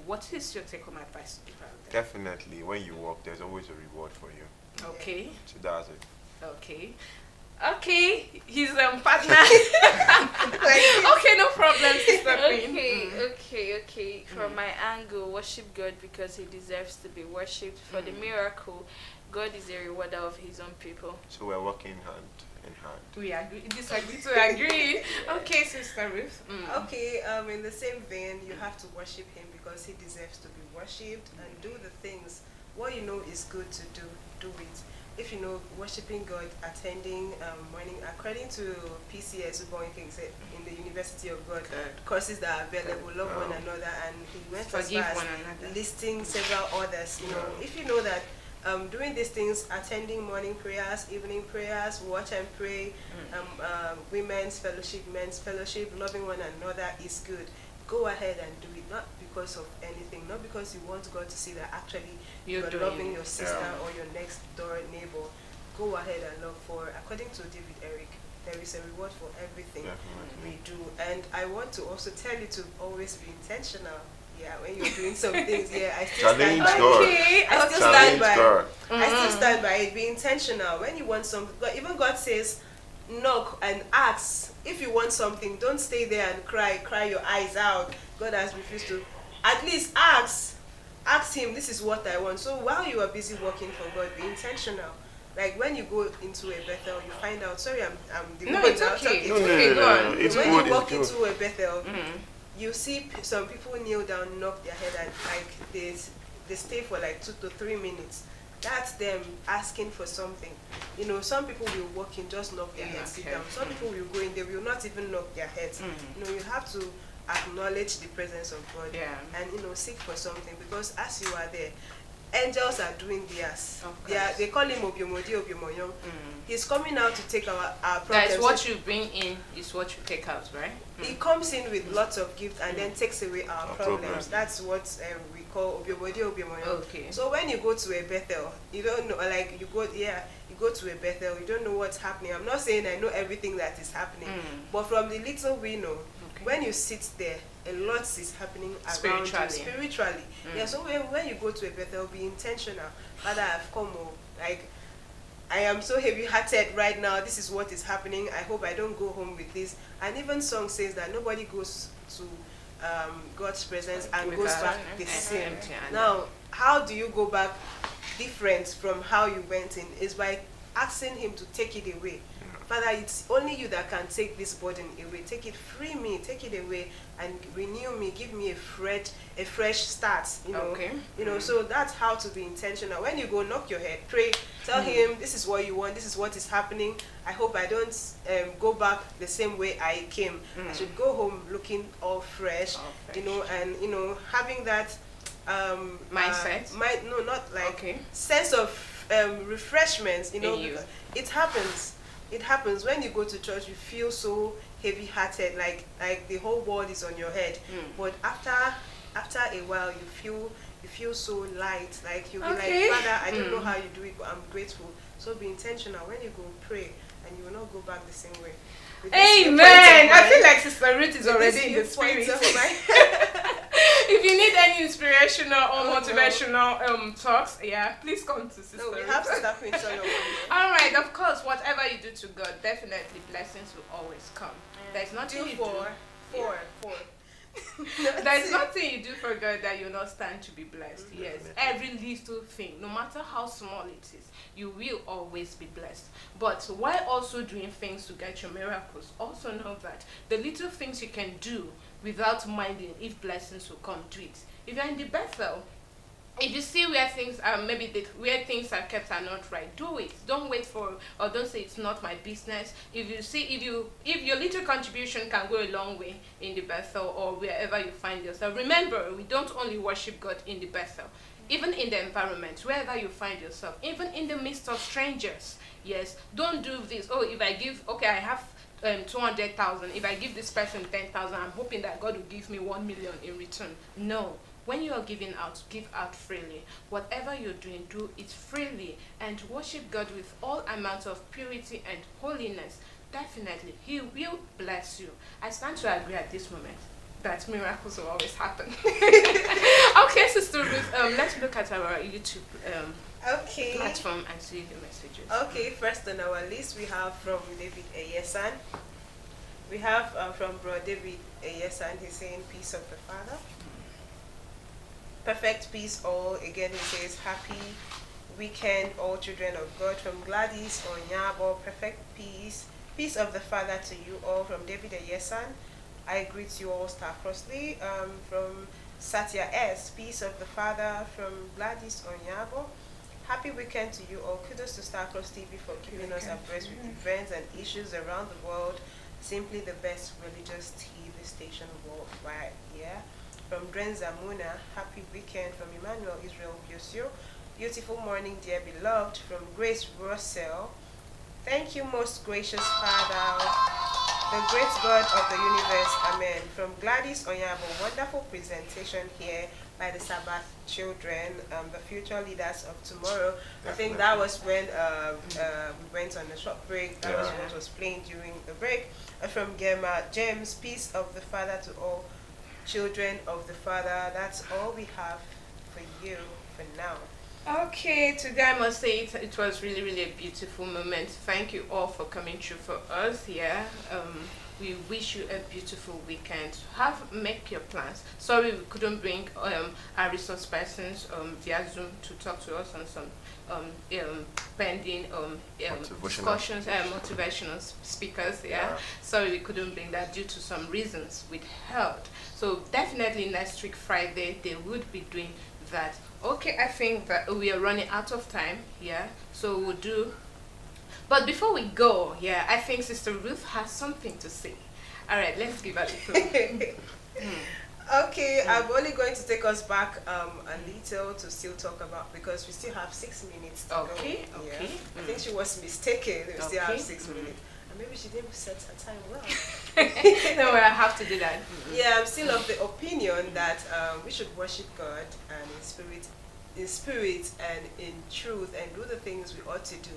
What is your take-home advice to people out there? Definitely, when you work, there's always a reward for you. Okay. So that's it. Okay, his partner. Okay, no problem, Sister Queen. Okay. From my angle, worship God because He deserves to be worshipped. For the miracle, God is a rewarder of His own people. So we're working hand in hand. We agree, disagree to agree. Okay, Sister Ruth. Okay, in the same vein, you have to worship Him because He deserves to be worshipped, and do the things. What you know is good to do, do it. if you know, worshiping God, attending morning, according to PCS, in the University of God, courses that are available, love one another, and he went as Forgive far as one another. listing several others. You know, if you know that doing these things, attending morning prayers, evening prayers, watch and pray, women's fellowship, men's fellowship, loving one another is good. Go ahead and do it, not because of anything, not because you want God to see that actually you're loving your sister or your next door neighbor. Go ahead and love, for according to David Eric, there is a reward for everything we do. And I want to also tell you to always be intentional. Yeah, when you're doing some things, I still stand by it. I still stand by it. I still stand by it. Be intentional. When you want something, even God says, knock and ask. If you want something, don't stay there and cry your eyes out. God has refused to. At least ask him, this is what I want. So while you are busy working for God, be intentional. Like when you go into a Bethel, you find out, sorry, I'm no, it's okay. No, when you walk into a Bethel, you see some people kneel down, knock their head, and like they stay for like 2 to 3 minutes. That's them asking for something. You know, some people will walk in, just knock their heads, sit down. Some people will go in, they will not even knock their heads. You know, you have to acknowledge the presence of God and, you know, seek for something, because as you are there, angels are doing theirs. They call him Obiomodi Obiomoyong. He's coming out to take our problems. That's what you bring in is what you take out, right? He comes in with lots of gifts and then takes away our problems. That's what we call Obiomodi Obiomoyong. Okay. So when you go to a Bethel, you don't know, like you go to a Bethel, you don't know what's happening. I'm not saying I know everything that is happening, but from the little we know, when you sit there, a lot is happening around you spiritually. Yeah, so when you go to a Bethel, be intentional. Father, I've come home. Like, I am so heavy-hearted right now. This is what is happening. I hope I don't go home with this. And even song says that nobody goes to God's presence and goes back the same. Now, how do you go back different from how you went in? Is by asking him to take it away. Father, it's only you that can take this burden away. Take it, free me, take it away, and renew me. Give me a fresh start. You know, you know. So that's how to be intentional. When you go, knock your head, pray, tell him this is what you want. This is what is happening. I hope I don't go back the same way I came. I should go home looking all fresh. You know, and you know, having that mindset. No, not like sense of refreshment. You know, it happens. It happens when you go to church. You feel so heavy-hearted, like the whole world is on your head. But after a while, you feel so light. Like you'll be like, Father, I don't know how you do it, but I'm grateful. So be intentional. When you go, pray, and you will not go back the same way. Amen. I feel like Sister Ruth is already in the spirit. If you need any inspirational or motivational talks, please come to Sister Ruth. We have Sister Queen Solo. All right, of course, whatever you do to God, definitely blessings will always come. There's nothing you do. There's nothing you do for God that you'll not stand to be blessed. Yes, every little thing, no matter how small it is, you will always be blessed. But while also doing things to get your miracles, also know that the little things you can do without minding if blessings will come, do it. If you're in the Bethel, if you see where things are, where things are kept are not right, do it. Don't wait for, or don't say it's not my business. If you see, if your little contribution can go a long way in the Bethel or wherever you find yourself. Remember, we don't only worship God in the Bethel. Even in the environment, wherever you find yourself, even in the midst of strangers. Yes, don't do this. Oh, if I give, I have 200,000. If I give this person 10,000, I'm hoping that God will give me 1 million in return. No. When you are giving out, give out freely. Whatever you're doing, do it freely and worship God with all amounts of purity and holiness. Definitely, He will bless you. I stand to agree at this moment that miracles will always happen. Okay, Sister Ruth, let's look at our YouTube platform and see the messages. Okay, first on our list we have from David Eyesan. We have from Bro David Eyesan. He's saying, peace of the Father. Perfect peace all. Again, he says, happy weekend, all children of God. From Gladys Onyabo, perfect peace. Peace of the Father to you all. From David Eyesan, I greet you all star-crossly. From Satya S, peace of the Father. From Gladys Onyabo, Happy weekend to you all. Kudos to Starcross TV for keeping us abreast with events and issues around the world. Simply the best religious TV station worldwide. Yeah. From Dren Zamuna, happy weekend. From Emmanuel Israel Yosio, beautiful morning, dear beloved. From Grace Russell, thank you, most gracious Father, the great God of the universe. Amen. From Gladys Onyabo, wonderful presentation here by the Sabbath children, the future leaders of tomorrow. Definitely. I think that was when we went on a short break. That was what was playing during the break. From Gemma James, peace of the Father to all children of the Father. That's all we have for you for now. Okay, today I must say it was really, really a beautiful moment. Thank you all for coming through for us here. We wish you a beautiful weekend. Make your plans. Sorry we couldn't bring our resource persons via Zoom to talk to us on some pending discussions, motivational speakers. Yeah. Sorry we couldn't bring that due to some reasons with health. So definitely next week Friday they would be doing that. Okay, I think that we are running out of time. Yeah. So we'll do. But before we go, yeah, I think Sister Ruth has something to say. All right, let's give her a little. Okay, I'm only going to take us back a little to still talk about, because we still have 6 minutes to go. Okay. Yeah. I think she was mistaken. We still have 6 minutes. And maybe she didn't set her time well. No, I have to do that. Yeah, I'm still of the opinion that we should worship God and in spirit and in truth, and do the things we ought to do.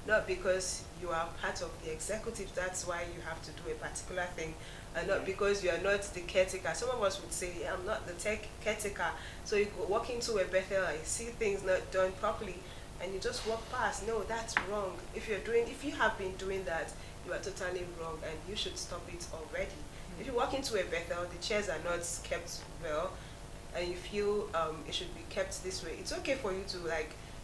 Not because you are part of the executive, that's why you have to do a particular thing, and not because you are not the caretaker. Some of us would say, yeah, I'm not the caretaker. So you go walk into a Bethel and you see things not done properly, and you just walk past. No, that's wrong. If you have been doing that, you are totally wrong, and you should stop it already. If you walk into a Bethel, the chairs are not kept well, and you feel it should be kept this way, it's okay for you to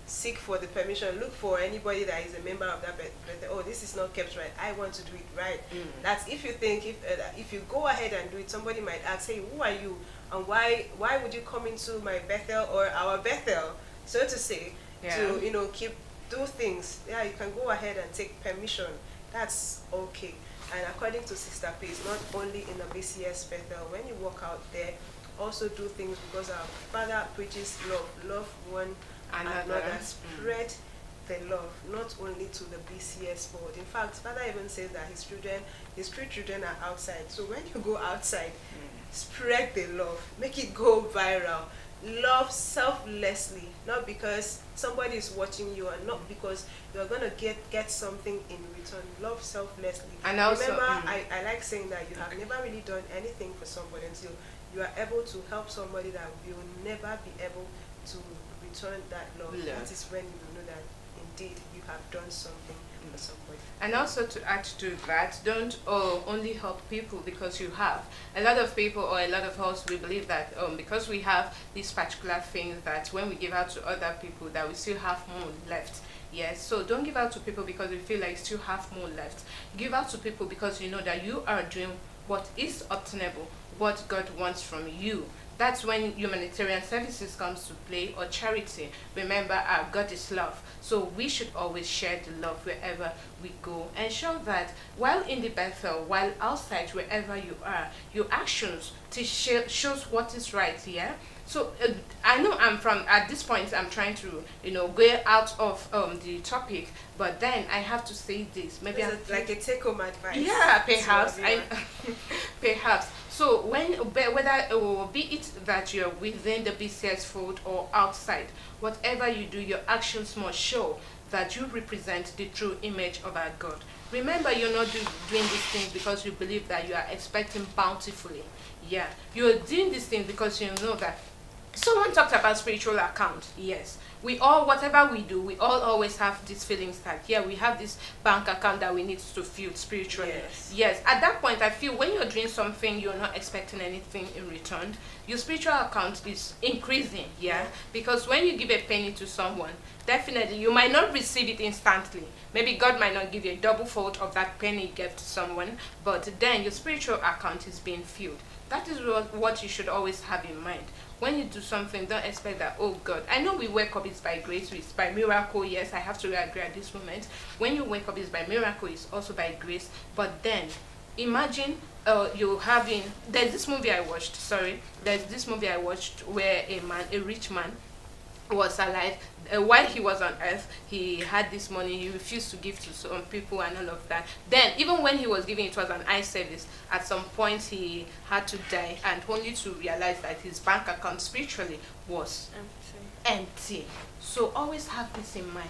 seek for the permission, look for anybody that is a member of that Bethel. Oh, this is not kept right, I want to do it right. That's if you think, if you go ahead and do it, somebody might ask, hey, who are you, and why would you come into my Bethel or our Bethel, so to say, to do things. Yeah, you can go ahead and take permission. That's okay. And according to Sister P, it's not only in the BCS Bethel. When you walk out there, also do things because our Father preaches love one another. Spread the love, not only to the BCS board. In fact, Father even says that his 3 children are outside. So when you go outside, spread the love, make it go viral. Love selflessly, not because somebody is watching you, and not because you're gonna get something in return. Love selflessly. And also, remember, I like saying that you have never really done anything for somebody until you are able to help somebody that will never be able to return that love. Yeah. That is when you will know that indeed you have done something for somebody. And also to add to that, don't only help people because you have. A lot of people, or a lot of us, we believe that because we have these particular things, that when we give out to other people, that we still have more left. Yes, so don't give out to people because you feel like you still have more left. Give out to people because you know that you are doing what is obtainable, what God wants from you. That's when humanitarian services comes to play, or charity. Remember, our God is love. So we should always share the love wherever we go, and show that while in the Bethel, while outside, wherever you are, your actions shows what is right. Yeah. So I know at this point I'm trying to go out of the topic, but then I have to say this. Maybe like a take-home advice. Yeah, perhaps. Perhaps. So whether be it that you're within the BCS fold or outside, whatever you do, your actions must show that you represent the true image of our God. Remember, you're not doing these things because you believe that you are expecting bountifully. Yeah, you're doing these things because you know that. Someone talked about spiritual account. Yes, we all, whatever we do, we all always have this feelings that, yeah, we have this bank account that we need to fill spiritually. Yes, at that point, I feel when you're doing something, you're not expecting anything in return, your spiritual account is increasing. Yeah, because when you give a penny to someone, definitely you might not receive it instantly. Maybe God might not give you a double fold of that penny you gave to someone, but then your spiritual account is being filled. That is what you should always have in mind. when you do something, don't expect that, oh God, I know we wake up, it's by grace, it's by miracle. Yes, I have to agree at this moment. When you wake up, it's by miracle, it's also by grace. But then, imagine you having, there's this movie I watched where a rich man was alive. While he was on earth, he had this money, he refused to give to some people and all of that. Then, even when he was giving, it was an eye service. At some point, he had to die, and only to realize that his bank account spiritually was empty. So always have this in mind.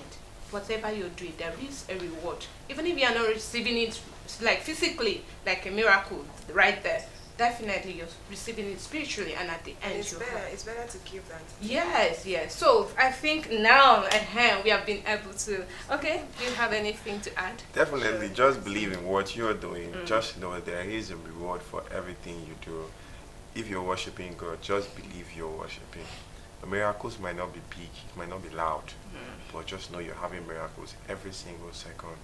Whatever you're doing, there is a reward. Even if you are not receiving it like physically, like a miracle right there, definitely you're receiving it spiritually, and at the end it's better to give than to yes. So I think now we have been able to. Okay, do you have anything to add? Definitely, just believe in what you're doing. Just know there is a reward for everything you do. If you're worshiping God, just believe you're worshiping. The miracles might not be big, it might not be loud, but just know you're having miracles every single second,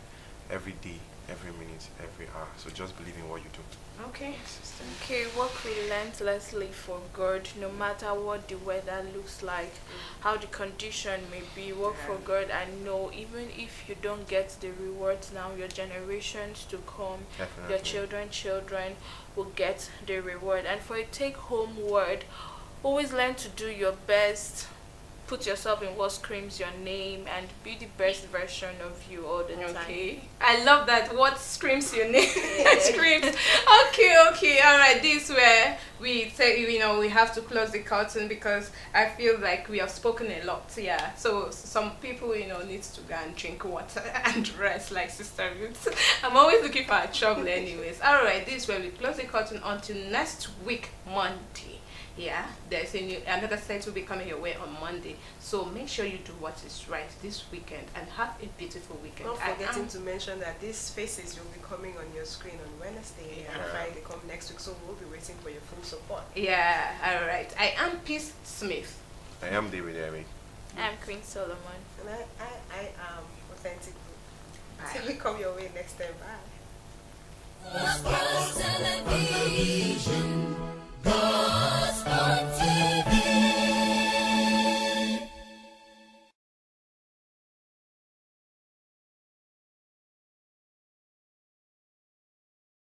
every day, every minute, every hour. So just believe in what you do. Okay, sister. Okay, work relentlessly for God, no matter what the weather looks like, how the condition may be. Work for God, and know even if you don't get the rewards now, your generations to come, your children will get the reward. And for a take-home word, always learn to do your best. Put yourself in what screams your name, and be the best version of you all the time. Okay, I love that. What screams your name? Screams. Okay. All right. This is where we say, we have to close the curtain, because I feel like we have spoken a lot. Yeah. So some people, need to go and drink water and rest, like Sister Ruth. I'm always looking for a trouble, anyways. All right. This is where we close the curtain until next week, Monday. Yeah, there's another set will be coming your way on Monday. So make sure you do what is right this weekend, and have a beautiful weekend. Not forgetting to mention that these faces will be coming on your screen on Wednesday and Friday come next week. So we'll be waiting for your full support. Yeah, all right. I am Peace Smith. I am David Eric. I'm Queen Solomon. And I am Authentic. Till we come your way next time. Bye. Television.